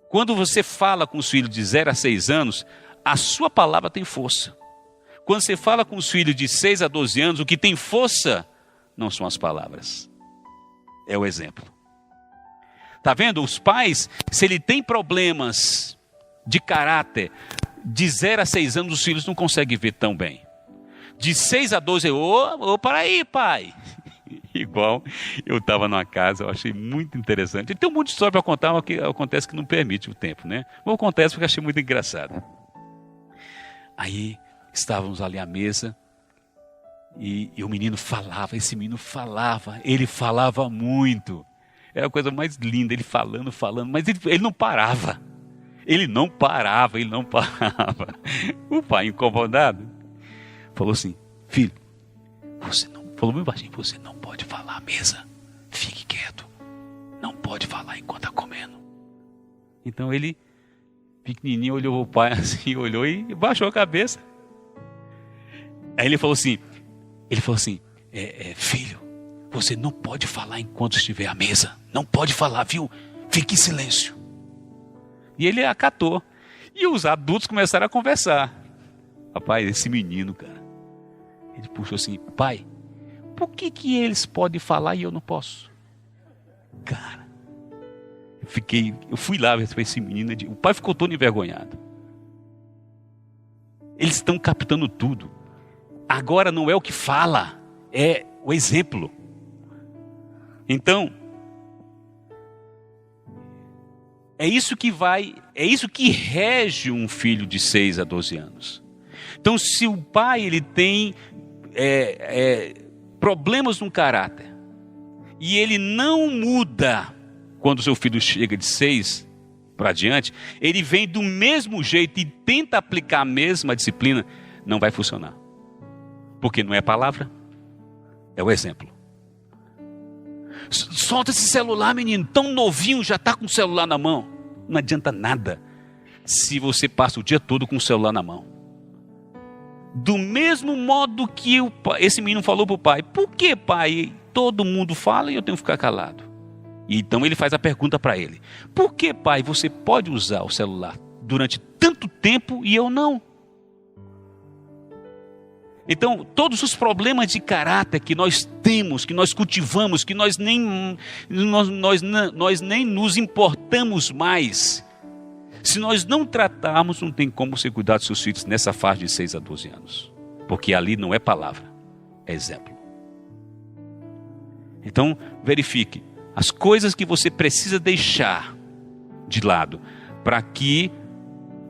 Quando você fala com os filhos de 0 a 6 anos, a sua palavra tem força. Quando você fala com os filhos de 6 a 12 anos, o que tem força não são as palavras, é o exemplo. Está vendo? Os pais, se ele tem problemas de caráter, de 0 a 6 anos, os filhos não conseguem ver tão bem. De 6 a 12, para aí, pai. Igual eu estava numa casa, eu achei muito interessante. Tem um monte de história para contar, mas que acontece que não permite o tempo, né? Mas acontece porque eu achei muito engraçado. Aí estávamos ali à mesa e o menino falava, ele falava muito. Era a coisa mais linda, ele falando, mas ele não parava. Ele não parava. O pai, incomodado, falou assim: filho, falou muito baixinho, você não pode falar à mesa, fique quieto, não pode falar enquanto está comendo. Então ele, pequenininho, olhou o pai assim, olhou e baixou a cabeça. Aí ele falou assim, filho, você não pode falar enquanto estiver à mesa. Não pode falar, viu? Fique em silêncio. E ele acatou. E os adultos começaram a conversar. Rapaz, esse menino, cara, ele puxou assim: pai, por que eles podem falar e eu não posso? Cara, eu fui lá ver esse menino. O pai ficou todo envergonhado. Eles estão captando tudo. Agora não é o que fala, é o exemplo. Então, é isso que rege um filho de 6 a 12 anos. Então, se o pai ele tem problemas no caráter, e ele não muda quando o seu filho chega de 6 para diante, ele vem do mesmo jeito e tenta aplicar a mesma disciplina, não vai funcionar. Porque não é a palavra, é o exemplo. Solta esse celular, menino, tão novinho, já está com o celular na mão. Não adianta nada se você passa o dia todo com o celular na mão. Do mesmo modo que esse menino falou para o pai: por que, pai, todo mundo fala e eu tenho que ficar calado? E então ele faz a pergunta para ele: por que, pai, você pode usar o celular durante tanto tempo e eu não? Então, todos os problemas de caráter que nós temos, que nós cultivamos, que nós nem nos importamos mais, se nós não tratarmos, não tem como você cuidar dos seus filhos nessa fase de 6 a 12 anos. Porque ali não é palavra, é exemplo. Então, verifique as coisas que você precisa deixar de lado para que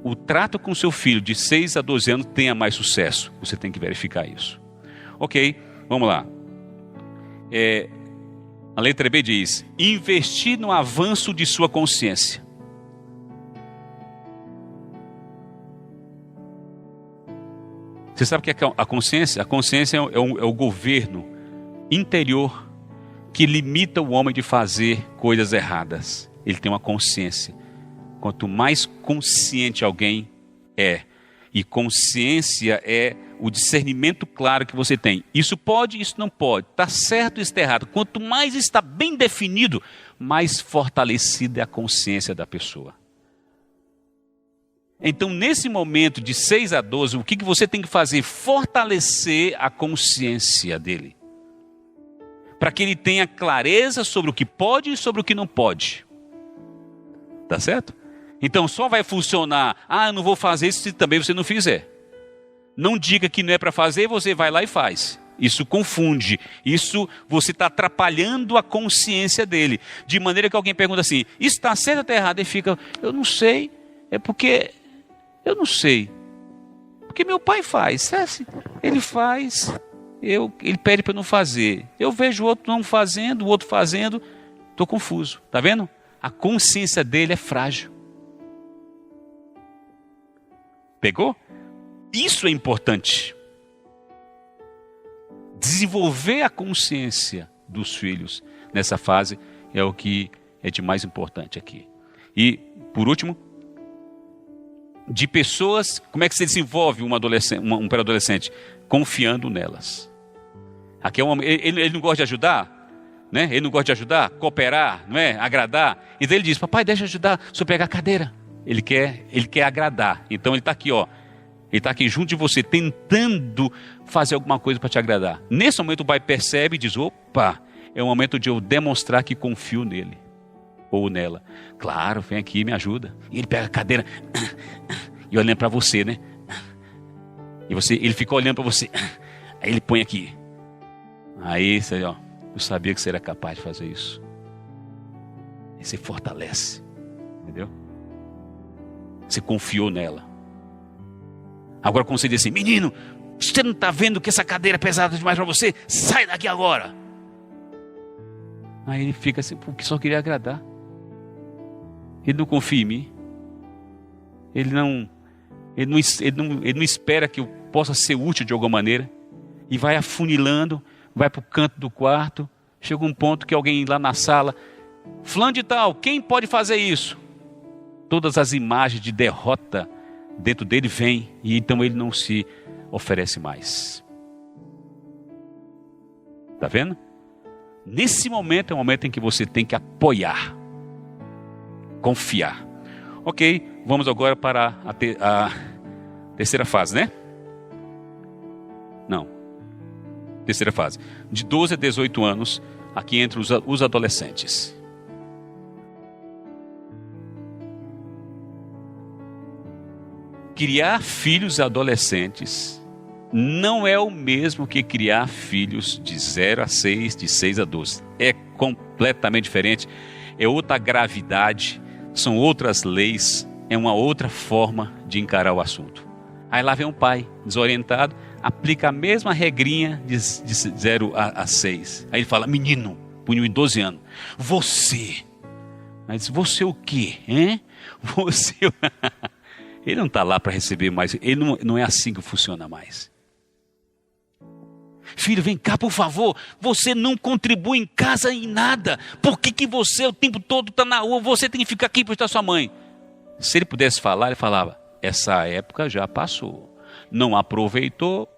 o trato com seu filho de 6 a 12 anos tenha mais sucesso. Você tem que verificar isso. Ok, vamos lá. A letra B diz: investir no avanço de sua consciência. Você sabe o que é a consciência? A consciência é o governo interior que limita o homem de fazer coisas erradas. Ele tem uma consciência. Quanto mais consciente alguém é, e consciência é o discernimento claro que você tem. Isso pode, isso não pode. Está certo, isso está errado. Quanto mais está bem definido, mais fortalecida é a consciência da pessoa. Então, nesse momento de 6 a 12, o que você tem que fazer? Fortalecer a consciência dele. Para que ele tenha clareza sobre o que pode e sobre o que não pode. Tá certo? Então, só vai funcionar: eu não vou fazer isso se também você não fizer. Não diga que não é para fazer, você vai lá e faz. Isso confunde. Isso você está atrapalhando a consciência dele. De maneira que alguém pergunta assim: isso está certo ou está errado? Ele fica: eu não sei. É porque... eu não sei. Porque meu pai faz. Ele faz. Ele pede para eu não fazer. Eu vejo o outro não fazendo, o outro fazendo. Estou confuso. Está vendo? A consciência dele é frágil. Pegou? Isso é importante. Desenvolver a consciência dos filhos nessa fase é o que é de mais importante aqui. E, por último, de pessoas, como é que se desenvolve um pré-adolescente? Confiando nelas. Aqui ele não gosta de ajudar, né? Ele não gosta de ajudar, cooperar, não é? Agradar. E daí ele diz: papai, deixa eu ajudar, se eu pegar a cadeira. Ele quer agradar. Então ele está aqui, ó. Ele está aqui junto de você, tentando fazer alguma coisa para te agradar. Nesse momento o pai percebe e diz: opa, é o momento de eu demonstrar que confio nele. Ou nela. Claro, vem aqui, me ajuda. E ele pega a cadeira e olhando para você, né? E ele fica olhando para você. Aí ele põe aqui. Aí você, ó, eu sabia que você era capaz de fazer isso. E você fortalece. Entendeu? Você confiou nela. Agora quando você diz assim: menino, você não está vendo que essa cadeira é pesada demais para você? Sai daqui agora. Aí ele fica assim: porque só queria agradar. Ele não confia em mim. Ele não espera que eu possa ser útil de alguma maneira. E vai afunilando, vai para o canto do quarto. Chega um ponto que alguém lá na sala: fulano de tal, quem pode fazer isso? Todas as imagens de derrota dentro dele vêm. E então ele não se oferece mais. Está vendo? Nesse momento é o momento em que você tem que apoiar. Confiar. Ok, vamos agora para a terceira fase, né? Não. Terceira fase. De 12 a 18 anos, aqui entre os adolescentes. Criar filhos adolescentes não é o mesmo que criar filhos de 0 a 6, de 6 a 12. É completamente diferente. É outra gravidade. São outras leis, é uma outra forma de encarar o assunto. Aí lá vem um pai desorientado, aplica a mesma regrinha de 0 a 6. Aí ele fala: menino, punho de 12 anos, você. Aí diz: você o quê? Hein? Você, ele não está lá para receber mais, ele não é assim que funciona mais. Filho, vem cá, por favor, você não contribui em casa em nada, por que você o tempo todo está na rua, você tem que ficar aqui para estar sua mãe? Se ele pudesse falar, ele falava, essa época já passou, não aproveitou,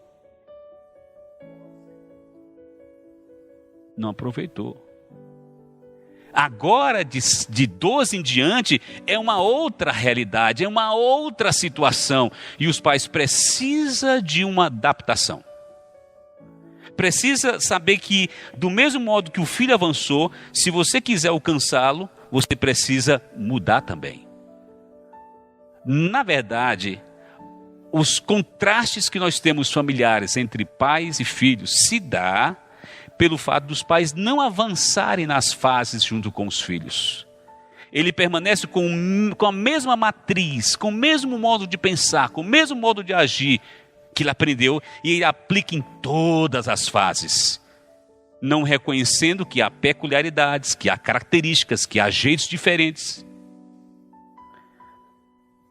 não aproveitou. Agora, de 12 em diante, é uma outra realidade, é uma outra situação. E os pais precisam de uma adaptação. Precisa saber que, do mesmo modo que o filho avançou, se você quiser alcançá-lo, você precisa mudar também. Na verdade, os contrastes que nós temos familiares entre pais e filhos se dá pelo fato dos pais não avançarem nas fases junto com os filhos. Ele permanece com a mesma matriz, com o mesmo modo de pensar, com o mesmo modo de agir que ele aprendeu e ele aplica em todas as fases, não reconhecendo que há peculiaridades, que há características, que há jeitos diferentes.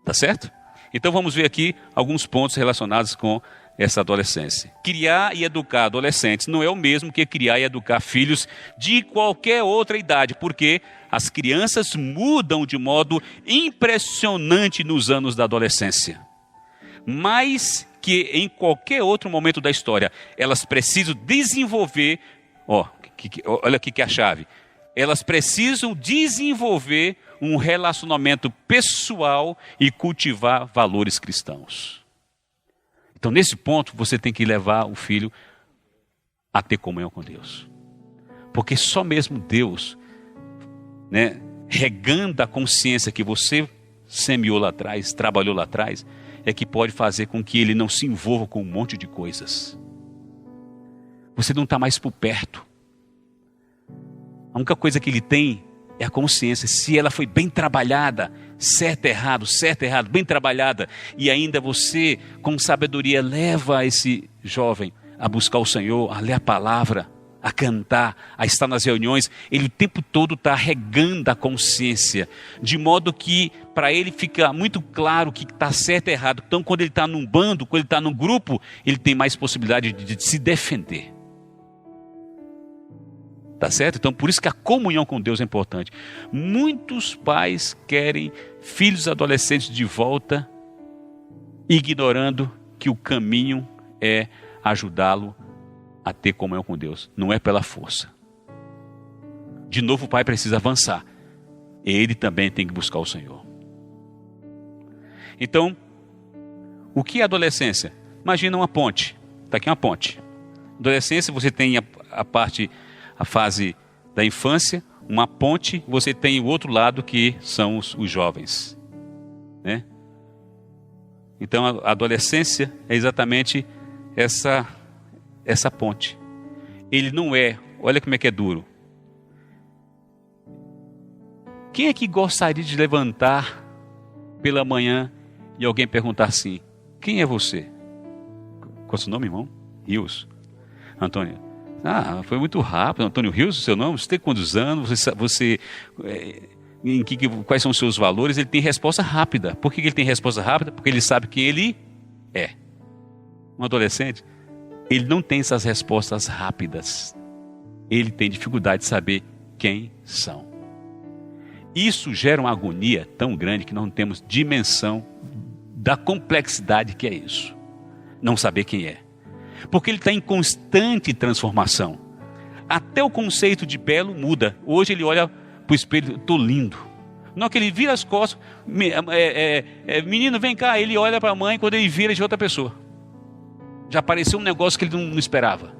Tá certo? Então vamos ver aqui alguns pontos relacionados com essa adolescência. Criar e educar adolescentes não é o mesmo que criar e educar filhos de qualquer outra idade, porque as crianças mudam de modo impressionante nos anos da adolescência. Mais que em qualquer outro momento da história, elas precisam desenvolver, olha aqui que é a chave, elas precisam desenvolver um relacionamento pessoal e cultivar valores cristãos. Então, nesse ponto, você tem que levar o filho a ter comunhão com Deus. Porque só mesmo Deus, regando a consciência que você semeou lá atrás, trabalhou lá atrás, é que pode fazer com que ele não se envolva com um monte de coisas. Você não está mais por perto. A única coisa que ele tem é a consciência. Se ela foi bem trabalhada, certo, errado, bem trabalhada, e ainda você, com sabedoria, leva esse jovem a buscar o Senhor, a ler a palavra, a cantar, a estar nas reuniões, ele o tempo todo está regando a consciência, de modo que para ele fica muito claro que está certo e errado. Então, quando ele está num bando, quando ele está num grupo, ele tem mais possibilidade de se defender. Tá certo? Então, por isso que a comunhão com Deus é importante. Muitos pais querem filhos adolescentes de volta, ignorando que o caminho é ajudá-lo a ter comunhão com Deus. Não é pela força. De novo, o pai precisa avançar. Ele também tem que buscar o Senhor. Então, o que é adolescência? Imagina uma ponte. Está aqui uma ponte. Adolescência, você tem a fase da infância, uma ponte, você tem o outro lado que são os jovens. Então a adolescência é exatamente essa ponte. Ele não é, olha como é que é duro. Quem é que gostaria de levantar pela manhã e alguém perguntar assim, quem é você? Qual é o seu nome, irmão? Rios. Antônio. Foi muito rápido. Antônio Rios, o seu nome? Você tem quantos anos? Quais são os seus valores? Ele tem resposta rápida. Por que ele tem resposta rápida? Porque ele sabe quem ele é. Um adolescente, ele não tem essas respostas rápidas. Ele tem dificuldade de saber quem são. Isso gera uma agonia tão grande que não temos dimensão da complexidade que é isso. Não saber quem é. Porque ele está em constante transformação. Até o conceito de belo muda. Hoje ele olha para o espelho, estou lindo. Não, que ele vira as costas, menino, vem cá, ele olha para a mãe, quando ele vira de outra pessoa. Já apareceu um negócio que ele não esperava.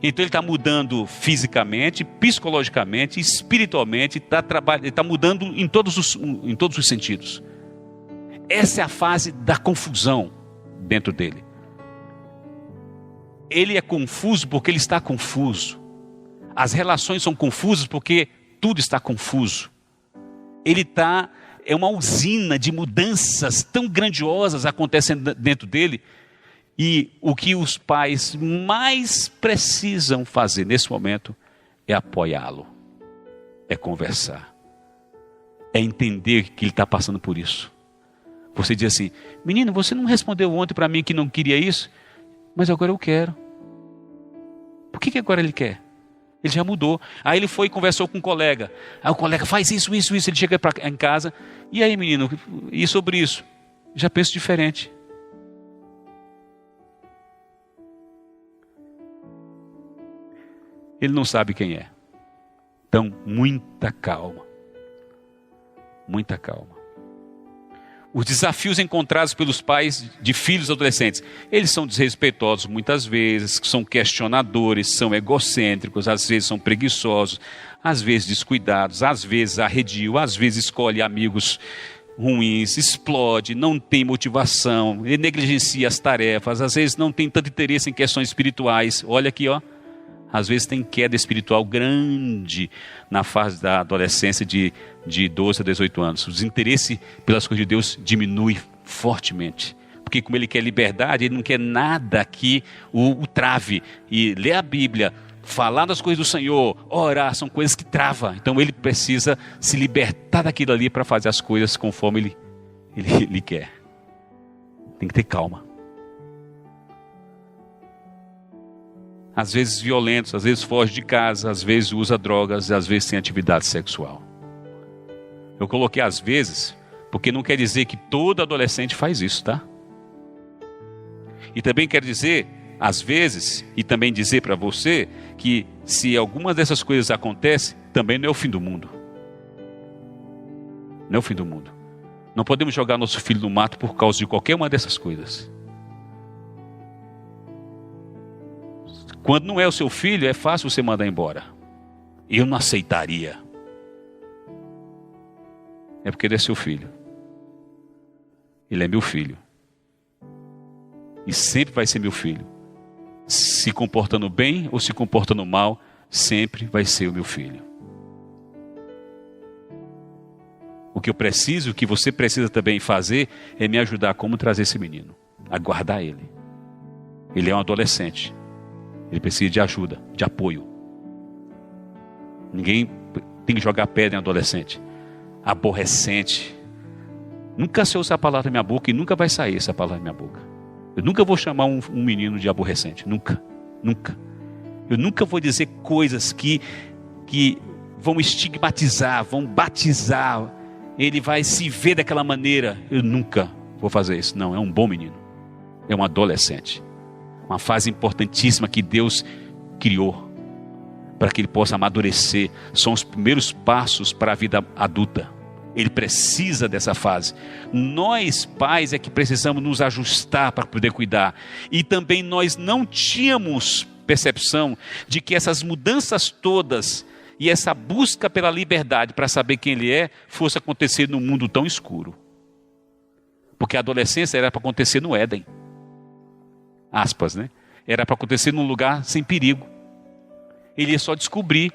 Então ele está mudando fisicamente, psicologicamente, espiritualmente, ele está mudando em todos os sentidos. Essa é a fase da confusão dentro dele. Ele é confuso porque ele está confuso. As relações são confusas porque tudo está confuso. É uma usina de mudanças tão grandiosas acontecendo dentro dele. E o que os pais mais precisam fazer nesse momento é apoiá-lo, é conversar. é entender que ele está passando por isso. Você diz assim: menino, você não respondeu ontem para mim que não queria isso, mas agora eu quero. Por que agora ele quer? Ele já mudou. Aí ele foi e conversou com um colega. Aí o colega faz isso. Ele chega em casa. E aí, menino, e sobre isso? Já penso diferente. Ele não sabe quem é. Então, muita calma. Muita calma. Os desafios encontrados pelos pais de filhos adolescentes, eles são desrespeitosos muitas vezes, são questionadores, são egocêntricos, às vezes são preguiçosos, às vezes descuidados, às vezes arrediam, às vezes escolhe amigos ruins, explode, não tem motivação, negligencia as tarefas, às vezes não tem tanto interesse em questões espirituais. Olha aqui, ó. Às vezes tem queda espiritual grande na fase da adolescência de 12 a 18 anos. O desinteresse pelas coisas de Deus diminui fortemente. Porque como ele quer liberdade, ele não quer nada que o trave. E ler a Bíblia, falar das coisas do Senhor, orar, são coisas que travam. Então ele precisa se libertar daquilo ali para fazer as coisas conforme ele quer. Tem que ter calma. Às vezes violentos, às vezes foge de casa, às vezes usa drogas, às vezes tem atividade sexual. Eu coloquei às vezes, porque não quer dizer que todo adolescente faz isso, tá? E também quer dizer, às vezes, e também dizer para você, que se alguma dessas coisas acontece, também não é o fim do mundo. Não é o fim do mundo. Não podemos jogar nosso filho no mato por causa de qualquer uma dessas coisas. Quando não é o seu filho, é fácil você mandar embora. Eu não aceitaria. É porque ele é seu filho. Ele é meu filho. E sempre vai ser meu filho. Se comportando bem ou se comportando mal, sempre vai ser o meu filho. O que eu preciso, o que você precisa também fazer, é me ajudar a como trazer esse menino, a guardar ele. Ele é um adolescente. Ele precisa de ajuda, de apoio. Ninguém tem que jogar pedra em adolescente. Aborrecente. Nunca se usa a palavra da minha boca e nunca vai sair essa palavra da minha boca. Eu nunca vou chamar um menino de aborrecente. Nunca. Nunca. Eu nunca vou dizer coisas que vão estigmatizar, vão batizar. Ele vai se ver daquela maneira. Eu nunca vou fazer isso. Não, é um bom menino. É um adolescente. Uma fase importantíssima que Deus criou para que ele possa amadurecer. São os primeiros passos para a vida adulta. Ele precisa dessa fase. Nós, pais, é que precisamos nos ajustar para poder cuidar. E também nós não tínhamos percepção de que essas mudanças todas e essa busca pela liberdade para saber quem ele é, fosse acontecer num mundo tão escuro. Porque a adolescência era para acontecer no Éden. Aspas, né? Era para acontecer num lugar sem perigo. Ele ia só descobrir,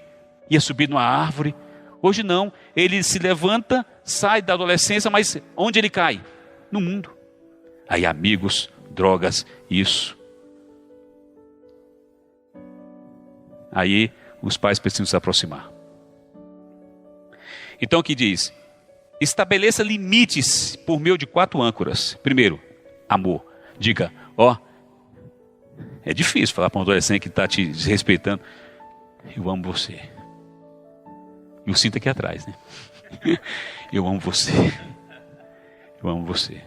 ia subir numa árvore. Hoje não, ele se levanta, sai da adolescência, mas onde ele cai? No mundo. Aí amigos, drogas, isso. Aí os pais precisam se aproximar. Então aqui diz: estabeleça limites por meio de 4 âncoras. Primeiro, amor. Diga, é difícil falar para um adolescente que está te desrespeitando: eu amo você. E o cinto aqui atrás, né? Eu amo você. Eu amo você.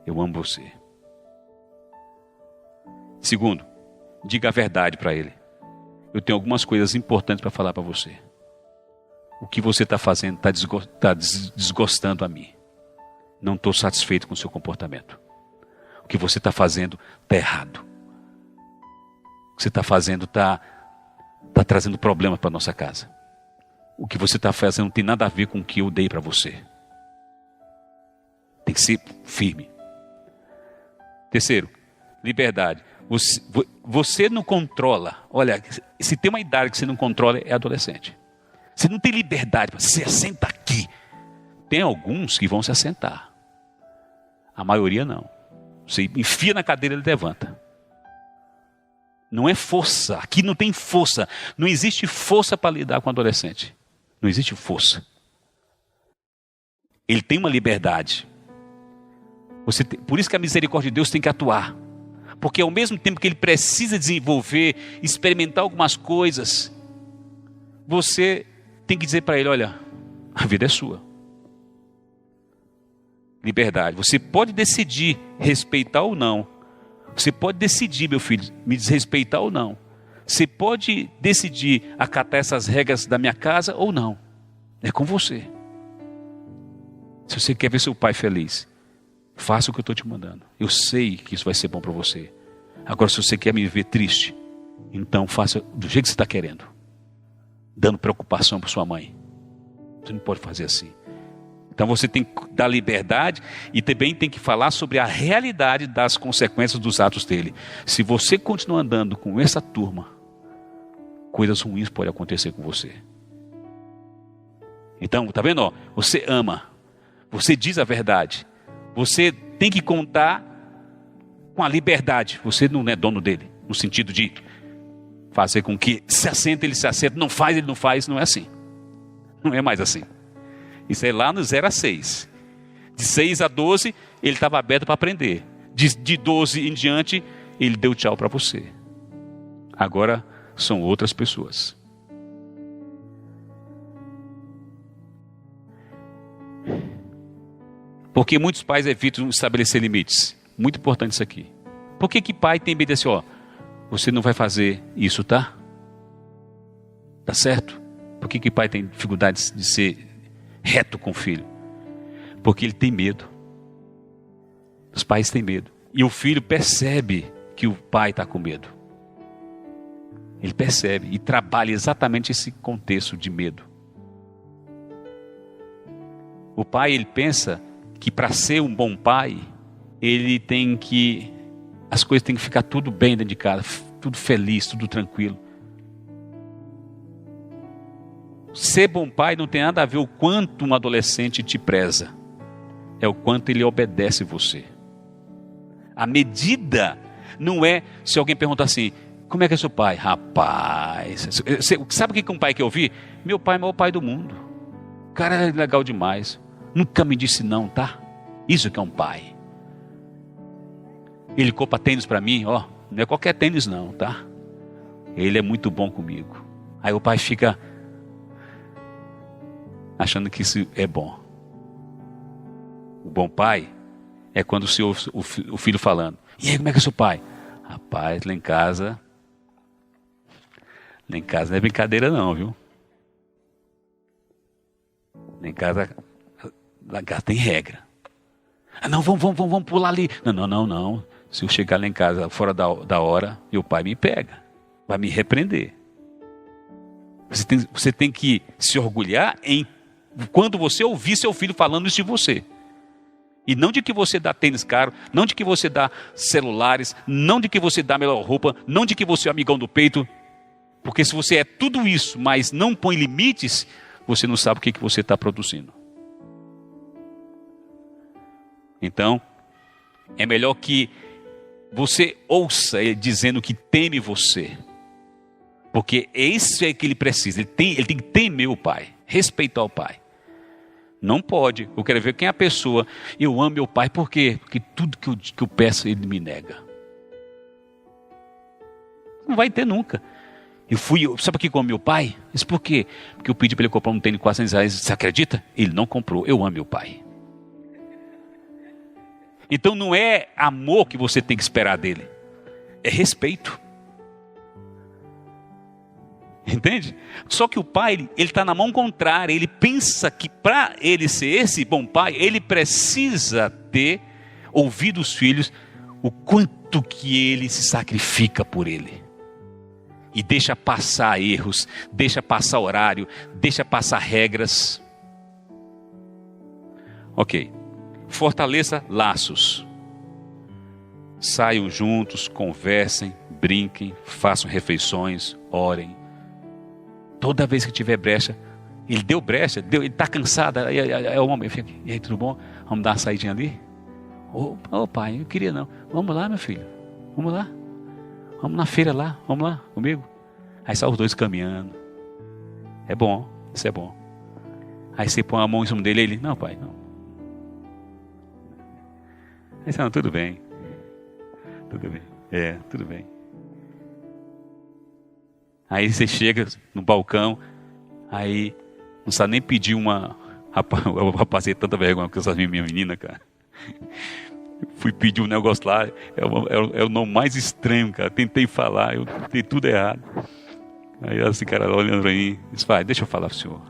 Eu amo você. Segundo, diga a verdade para ele. Eu tenho algumas coisas importantes para falar para você. O que você está fazendo está desgostando a mim. Não estou satisfeito com o seu comportamento. O que você está fazendo está errado. O que você está fazendo está trazendo problemas para a nossa casa. O que você está fazendo não tem nada a ver com o que eu dei para você. Tem que ser firme. Terceiro, liberdade. Você não controla. Olha, se tem uma idade que você não controla, é adolescente. Você não tem liberdade para se assentar aqui. Tem alguns que vão se assentar. A maioria não. Você enfia na cadeira e ele levanta. Não é força. Aqui não tem força. Não existe força para lidar com o adolescente. Não existe força. Ele tem uma liberdade. Por isso que a misericórdia de Deus tem que atuar. Porque ao mesmo tempo que ele precisa desenvolver, experimentar algumas coisas, você tem que dizer para ele, olha, a vida é sua. Liberdade. Você pode decidir respeitar ou não. Você pode decidir, meu filho, me desrespeitar ou não. Você pode decidir acatar essas regras da minha casa ou não. É com você. Se você quer ver seu pai feliz, faça o que eu estou te mandando. Eu sei que isso vai ser bom para você. Agora, se você quer me ver triste, então faça do jeito que você está querendo. Dando preocupação para sua mãe. Você não pode fazer assim. Então você tem que dar liberdade e também tem que falar sobre a realidade das consequências dos atos dele. Se você continuar andando com essa turma, coisas ruins podem acontecer com você. Então, tá vendo? Você ama. Você diz a verdade. Você tem que contar com a liberdade. Você não é dono dele, no sentido de fazer com que se assenta, ele se assenta, não faz, ele não faz. Não é assim. Não é mais assim. Isso é lá no 0 a 6. De 6 a 12, ele estava aberto para aprender. De 12 em diante, ele deu tchau para você. Agora são outras pessoas. Porque muitos pais evitam estabelecer limites. Muito importante isso aqui. Por que pai tem medo assim, você não vai fazer isso, tá? Tá certo? Por que pai tem dificuldades de ser reto com o filho? Porque ele tem medo. Os pais têm medo. E o filho percebe que o pai está com medo. Ele percebe e trabalha exatamente esse contexto de medo. O pai, ele pensa que para ser um bom pai, ele tem que... as coisas têm que ficar tudo bem dentro de casa, tudo feliz, tudo tranquilo. Ser bom pai não tem nada a ver o quanto um adolescente te preza. É o quanto ele obedece você. A medida não é se alguém perguntar assim, como é que é seu pai? Rapaz, sabe o que um pai quer ouvir? Meu pai é o maior pai do mundo. O cara é legal demais. Nunca me disse não, tá? Isso que é um pai. Ele compra tênis para mim, não é qualquer tênis não, tá? Ele é muito bom comigo. Aí o pai fica achando que isso é bom. O bom pai é quando você ouve o filho falando, e aí, como é que é seu pai? Rapaz, lá em casa não é brincadeira não, viu? Lá em casa tem regra. Não, vamos pular ali. Não. Se eu chegar lá em casa fora da hora, meu pai me pega, vai me repreender. Você tem que se orgulhar em quando você ouvir seu filho falando isso de você. E não de que você dá tênis caro, não de que você dá celulares, não de que você dá melhor roupa, não de que você é amigão do peito. Porque se você é tudo isso, mas não põe limites, você não sabe o que você está produzindo. Então, é melhor que você ouça ele dizendo que teme você. Porque esse é que ele precisa. Ele tem que temer o pai, respeitar o pai. Não pode. Eu quero ver quem é a pessoa. Eu amo meu pai. Por quê? Porque tudo que eu peço, ele me nega. Não vai ter nunca. Sabe o que com meu pai? Isso por quê? Porque eu pedi para ele comprar um tênis de R$400. Você acredita? Ele não comprou. Eu amo meu pai. Então não é amor que você tem que esperar dele. É respeito. Entende? Só que o pai, ele está na mão contrária. Ele pensa que para ele ser esse bom pai, ele precisa ter ouvido os filhos o quanto que ele se sacrifica por ele. E deixa passar erros, deixa passar horário, deixa passar regras. Ok. Fortaleça laços. Saiam juntos, conversem, brinquem, façam refeições, orem. Toda vez que tiver brecha, ele deu brecha, ele está cansado, é o homem, fica, e aí, tudo bom? Vamos dar uma saidinha ali? Pai, eu queria não. Vamos lá, meu filho, vamos lá. Vamos na feira lá, vamos lá comigo. Aí só os dois caminhando. É bom, isso é bom. Aí você põe a mão em cima dele, ele, não, pai, não. Aí você, não, tudo bem. Tudo bem. Tudo bem. Aí você chega no balcão, aí não sabe nem pedir uma... Eu passei tanta vergonha com essa minha menina, cara. Fui pedir um negócio lá, é o nome mais estranho, cara. Tentei falar, eu dei tudo errado. Aí esse cara olhando pra mim, disse, pai, deixa eu falar pro senhor.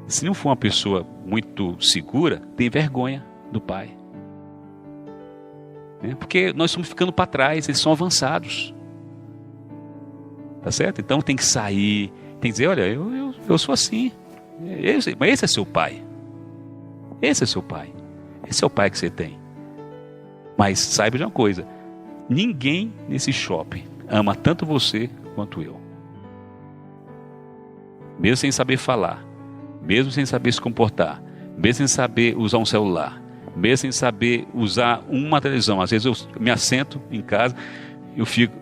Se não for uma pessoa muito segura, tem vergonha do pai. Porque nós estamos ficando para trás, eles são avançados. Tá certo? Então tem que sair, tem que dizer, olha, eu sou assim. Mas esse é seu pai. Esse é seu pai. Esse é o pai que você tem. Mas saiba de uma coisa, ninguém nesse shopping ama tanto você quanto eu. Mesmo sem saber falar, mesmo sem saber se comportar, mesmo sem saber usar um celular, mesmo sem saber usar uma televisão. Às vezes eu me assento em casa, eu fico,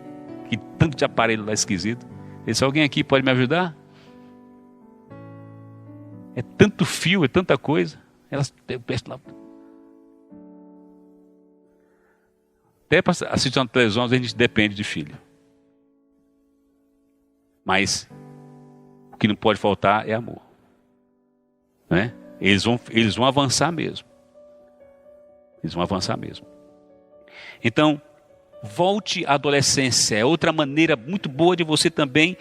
que tanto de aparelho lá esquisito. Se alguém aqui pode me ajudar? É tanto fio, é tanta coisa. Elas lá. Até para assistir uma televisão, a gente depende de filho. Mas o que não pode faltar é amor. Né? Eles vão avançar mesmo. Eles vão avançar mesmo. Então, volte à adolescência. É outra maneira muito boa de você também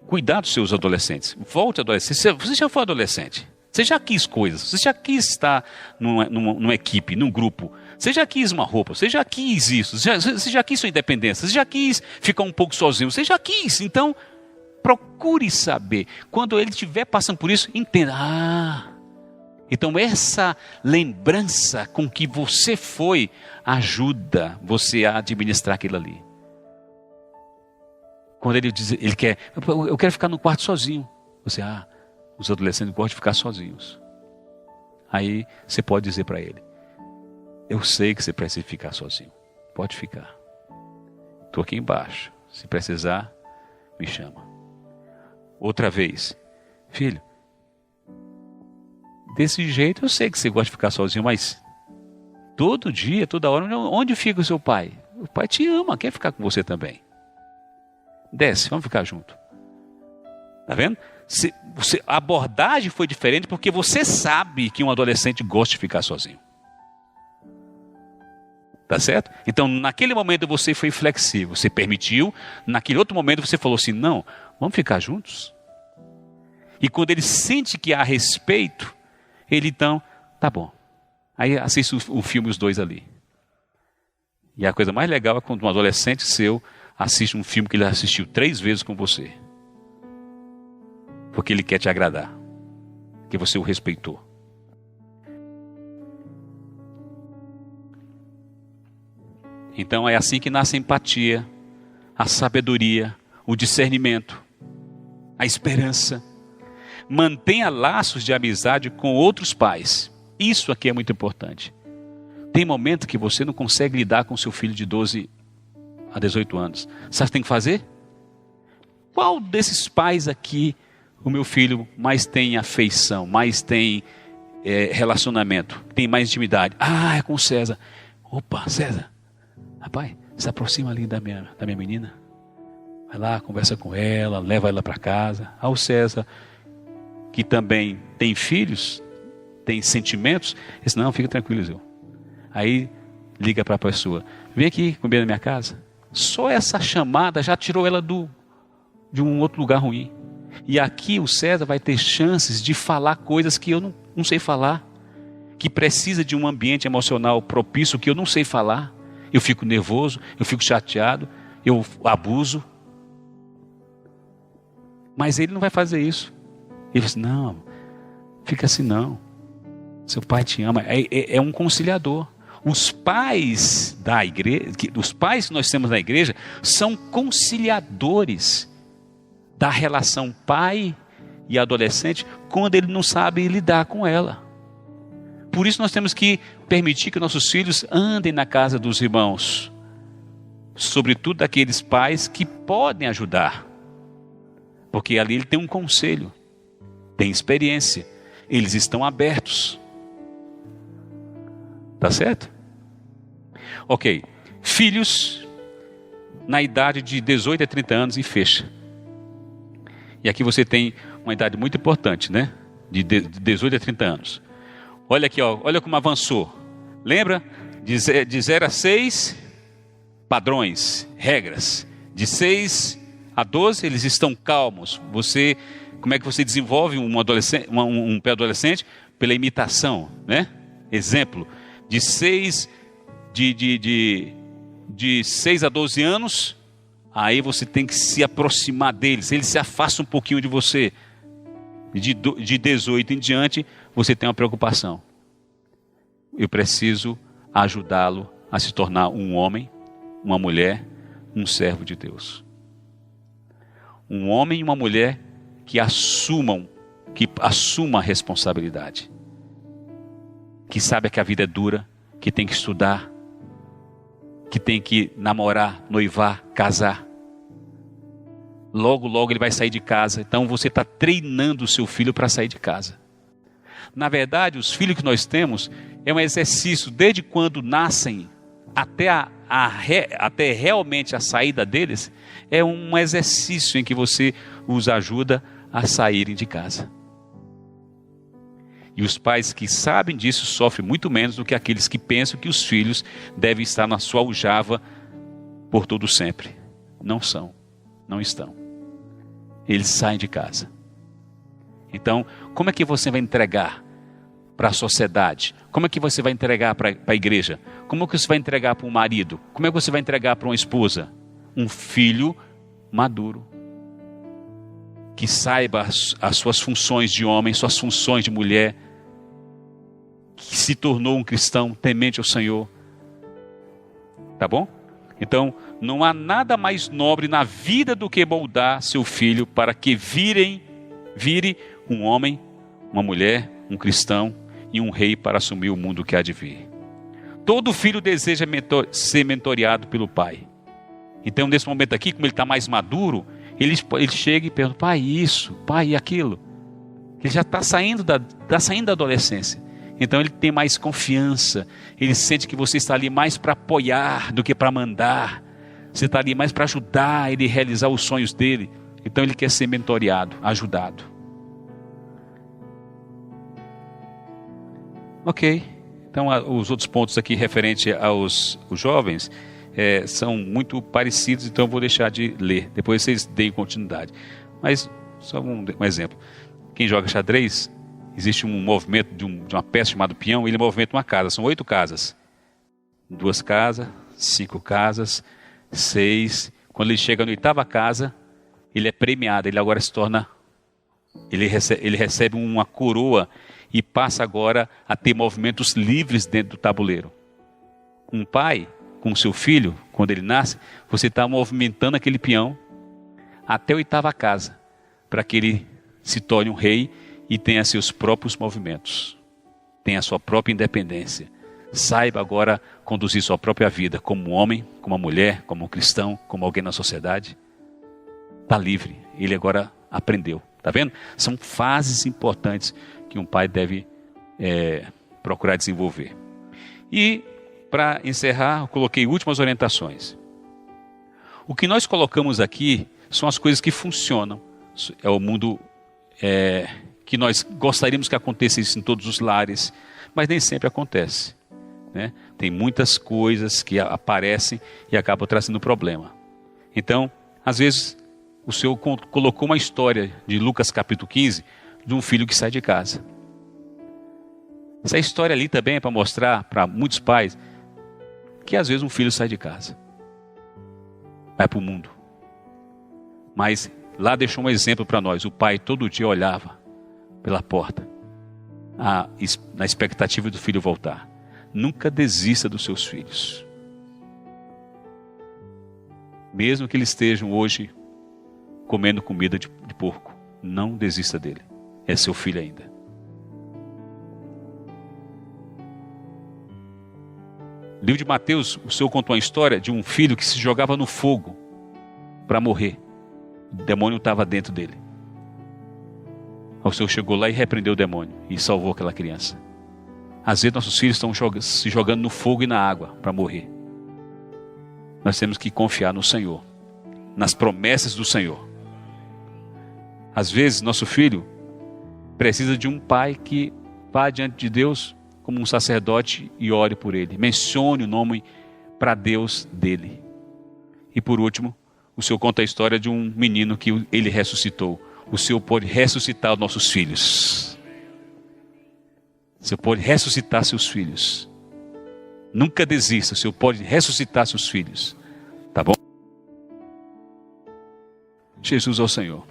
cuidar dos seus adolescentes. Volte à adolescência. Você já foi adolescente. Você já quis coisas. Você já quis estar numa equipe, num grupo. Você já quis uma roupa. Você já quis isso. Você já quis sua independência. Você já quis ficar um pouco sozinho. Você já quis. Então, procure saber. Quando ele estiver passando por isso, entenda. Então essa lembrança com que você foi, ajuda você a administrar aquilo ali. Quando ele diz, ele quer, eu quero ficar no quarto sozinho. Você, os adolescentes gostam de ficar sozinhos. Aí você pode dizer para ele, eu sei que você precisa ficar sozinho. Pode ficar. Estou aqui embaixo. Se precisar, me chama. Outra vez, filho, desse jeito eu sei que você gosta de ficar sozinho, mas todo dia, toda hora, onde fica o seu pai? O pai te ama, quer ficar com você também. Desce, vamos ficar junto. Tá vendo? A abordagem foi diferente porque você sabe que um adolescente gosta de ficar sozinho. Tá certo? Então, naquele momento você foi flexível, você permitiu. Naquele outro momento você falou assim, não, vamos ficar juntos. E quando ele sente que há respeito, ele então, tá bom. Aí assiste o filme os dois ali. E a coisa mais legal é quando um adolescente seu assiste um filme que ele assistiu 3 vezes com você. Porque ele quer te agradar. Porque você o respeitou. Então é assim que nasce a empatia, a sabedoria, o discernimento, a esperança. Mantenha laços de amizade com outros pais. Isso aqui é muito importante. Tem momento que você não consegue lidar com seu filho de 12 a 18 anos. Sabe o que tem que fazer? Qual desses pais aqui o meu filho mais tem afeição, mais tem relacionamento, tem mais intimidade? É com o César. Opa, César. Rapaz, se aproxima ali da minha menina. Vai lá, conversa com ela, leva ela para casa. O César, que também tem filhos, tem sentimentos, diz, não, fica tranquilo, Zé. Aí liga para a pessoa, vem aqui comer na minha casa. Só essa chamada já tirou ela de um outro lugar ruim. E aqui o César vai ter chances de falar coisas que eu não sei falar, que precisa de um ambiente emocional propício que eu não sei falar. Eu fico nervoso, eu fico chateado, eu abuso. Mas ele não vai fazer isso. Ele diz, não, fica assim não. Seu pai te ama. É um conciliador. Os pais da igreja, os pais que nós temos na igreja, são conciliadores da relação pai e adolescente, quando ele não sabe lidar com ela. Por isso nós temos que permitir que nossos filhos andem na casa dos irmãos, sobretudo daqueles pais que podem ajudar, porque ali ele tem um conselho. têm experiência, eles estão abertos. Tá certo? Ok. Filhos na idade de 18 a 30 anos e fecha. E aqui você tem uma idade muito importante, né? De 18 a 30 anos. Olha aqui, ó, olha como avançou. Lembra? De 0 a 6, padrões, regras. De 6 a 12, eles estão calmos. Como é que você desenvolve um pré-adolescente? Pela imitação, né? Exemplo, de 6 a 12 anos, aí você tem que se aproximar deles. Eles se afastam um pouquinho de você. De 18 em diante, você tem uma preocupação. Eu preciso ajudá-lo a se tornar um homem, uma mulher, um servo de Deus. Um homem e uma mulher que assuma a responsabilidade. Que sabe que a vida é dura, que tem que estudar, que tem que namorar, noivar, casar. Logo, logo ele vai sair de casa. Então você está treinando o seu filho para sair de casa. Na verdade, os filhos que nós temos é um exercício desde quando nascem até realmente a saída deles. É um exercício em que você os ajuda a saírem de casa. E os pais que sabem disso sofrem muito menos do que aqueles que pensam que os filhos devem estar na sua aljava por todo sempre. Não são, não estão. Eles saem de casa. Então, como é que você vai entregar para a sociedade? Como é que você vai entregar para a igreja? Como é que você vai entregar para um marido? Como é que você vai entregar para uma esposa? Um filho maduro. Que saiba as suas funções de homem, suas funções de mulher. Que se tornou um cristão temente ao Senhor. Tá bom? Então, não há nada mais nobre na vida do que moldar seu filho para que vire um homem, uma mulher, um cristão e um rei para assumir o mundo que há de vir. Todo filho deseja ser mentoreado pelo pai. Então, nesse momento aqui, como ele está mais maduro, ele chega e pergunta: pai, isso, pai, aquilo. Ele já está saindo da adolescência. Então ele tem mais confiança, ele sente que você está ali mais para apoiar do que para mandar. Você está ali mais para ajudar ele a realizar os sonhos dele. Então ele quer ser mentoreado, ajudado. Ok, então os outros pontos aqui referente aos jovens são muito parecidos, então eu vou deixar de ler, depois vocês deem continuidade. Mas só um exemplo, quem joga xadrez... Existe um movimento de uma peça chamada peão, ele movimenta uma casa, são 8 casas. 2 casas, 5 casas, 6. Quando ele chega na 8ª casa, ele é premiado, ele agora se torna... Ele recebe uma coroa e passa agora a ter movimentos livres dentro do tabuleiro. Um pai com seu filho, quando ele nasce, você está movimentando aquele peão até a 8ª casa, para que ele se torne um rei e tenha seus próprios movimentos, tenha sua própria independência, saiba agora conduzir sua própria vida como um homem, como uma mulher, como um cristão, como alguém na sociedade. Está livre, ele agora aprendeu, está vendo? São fases importantes que um pai deve procurar desenvolver. E para encerrar, eu coloquei últimas orientações. O que nós colocamos aqui são as coisas que funcionam, é o mundo que nós gostaríamos que acontecesse em todos os lares, mas nem sempre acontece, né? Tem muitas coisas que aparecem e acabam trazendo problema. Então, às vezes, o Senhor colocou uma história de Lucas capítulo 15, de um filho que sai de casa. Essa história ali também é para mostrar para muitos pais que às vezes um filho sai de casa, vai para o mundo. Mas lá deixou um exemplo para nós, o pai todo dia olhava pela porta, na expectativa do filho voltar. Nunca desista dos seus filhos. Mesmo que eles estejam hoje comendo comida de porco, não desista dele. É seu filho ainda. No livro de Mateus, o Senhor contou uma história de um filho que se jogava no fogo para morrer. O demônio estava dentro dele. O Senhor chegou lá e repreendeu o demônio e salvou aquela criança. Às vezes nossos filhos estão se jogando no fogo e na água para morrer. Nós temos que confiar no Senhor, nas promessas do Senhor. Às vezes nosso filho precisa de um pai que vá diante de Deus como um sacerdote e ore por ele. Mencione o nome para Deus dele. E por último, o Senhor conta a história de um menino que ele ressuscitou. O Senhor pode ressuscitar os nossos filhos. O Senhor pode ressuscitar seus filhos. Nunca desista, o Senhor pode ressuscitar seus filhos. Tá bom? Jesus é o Senhor.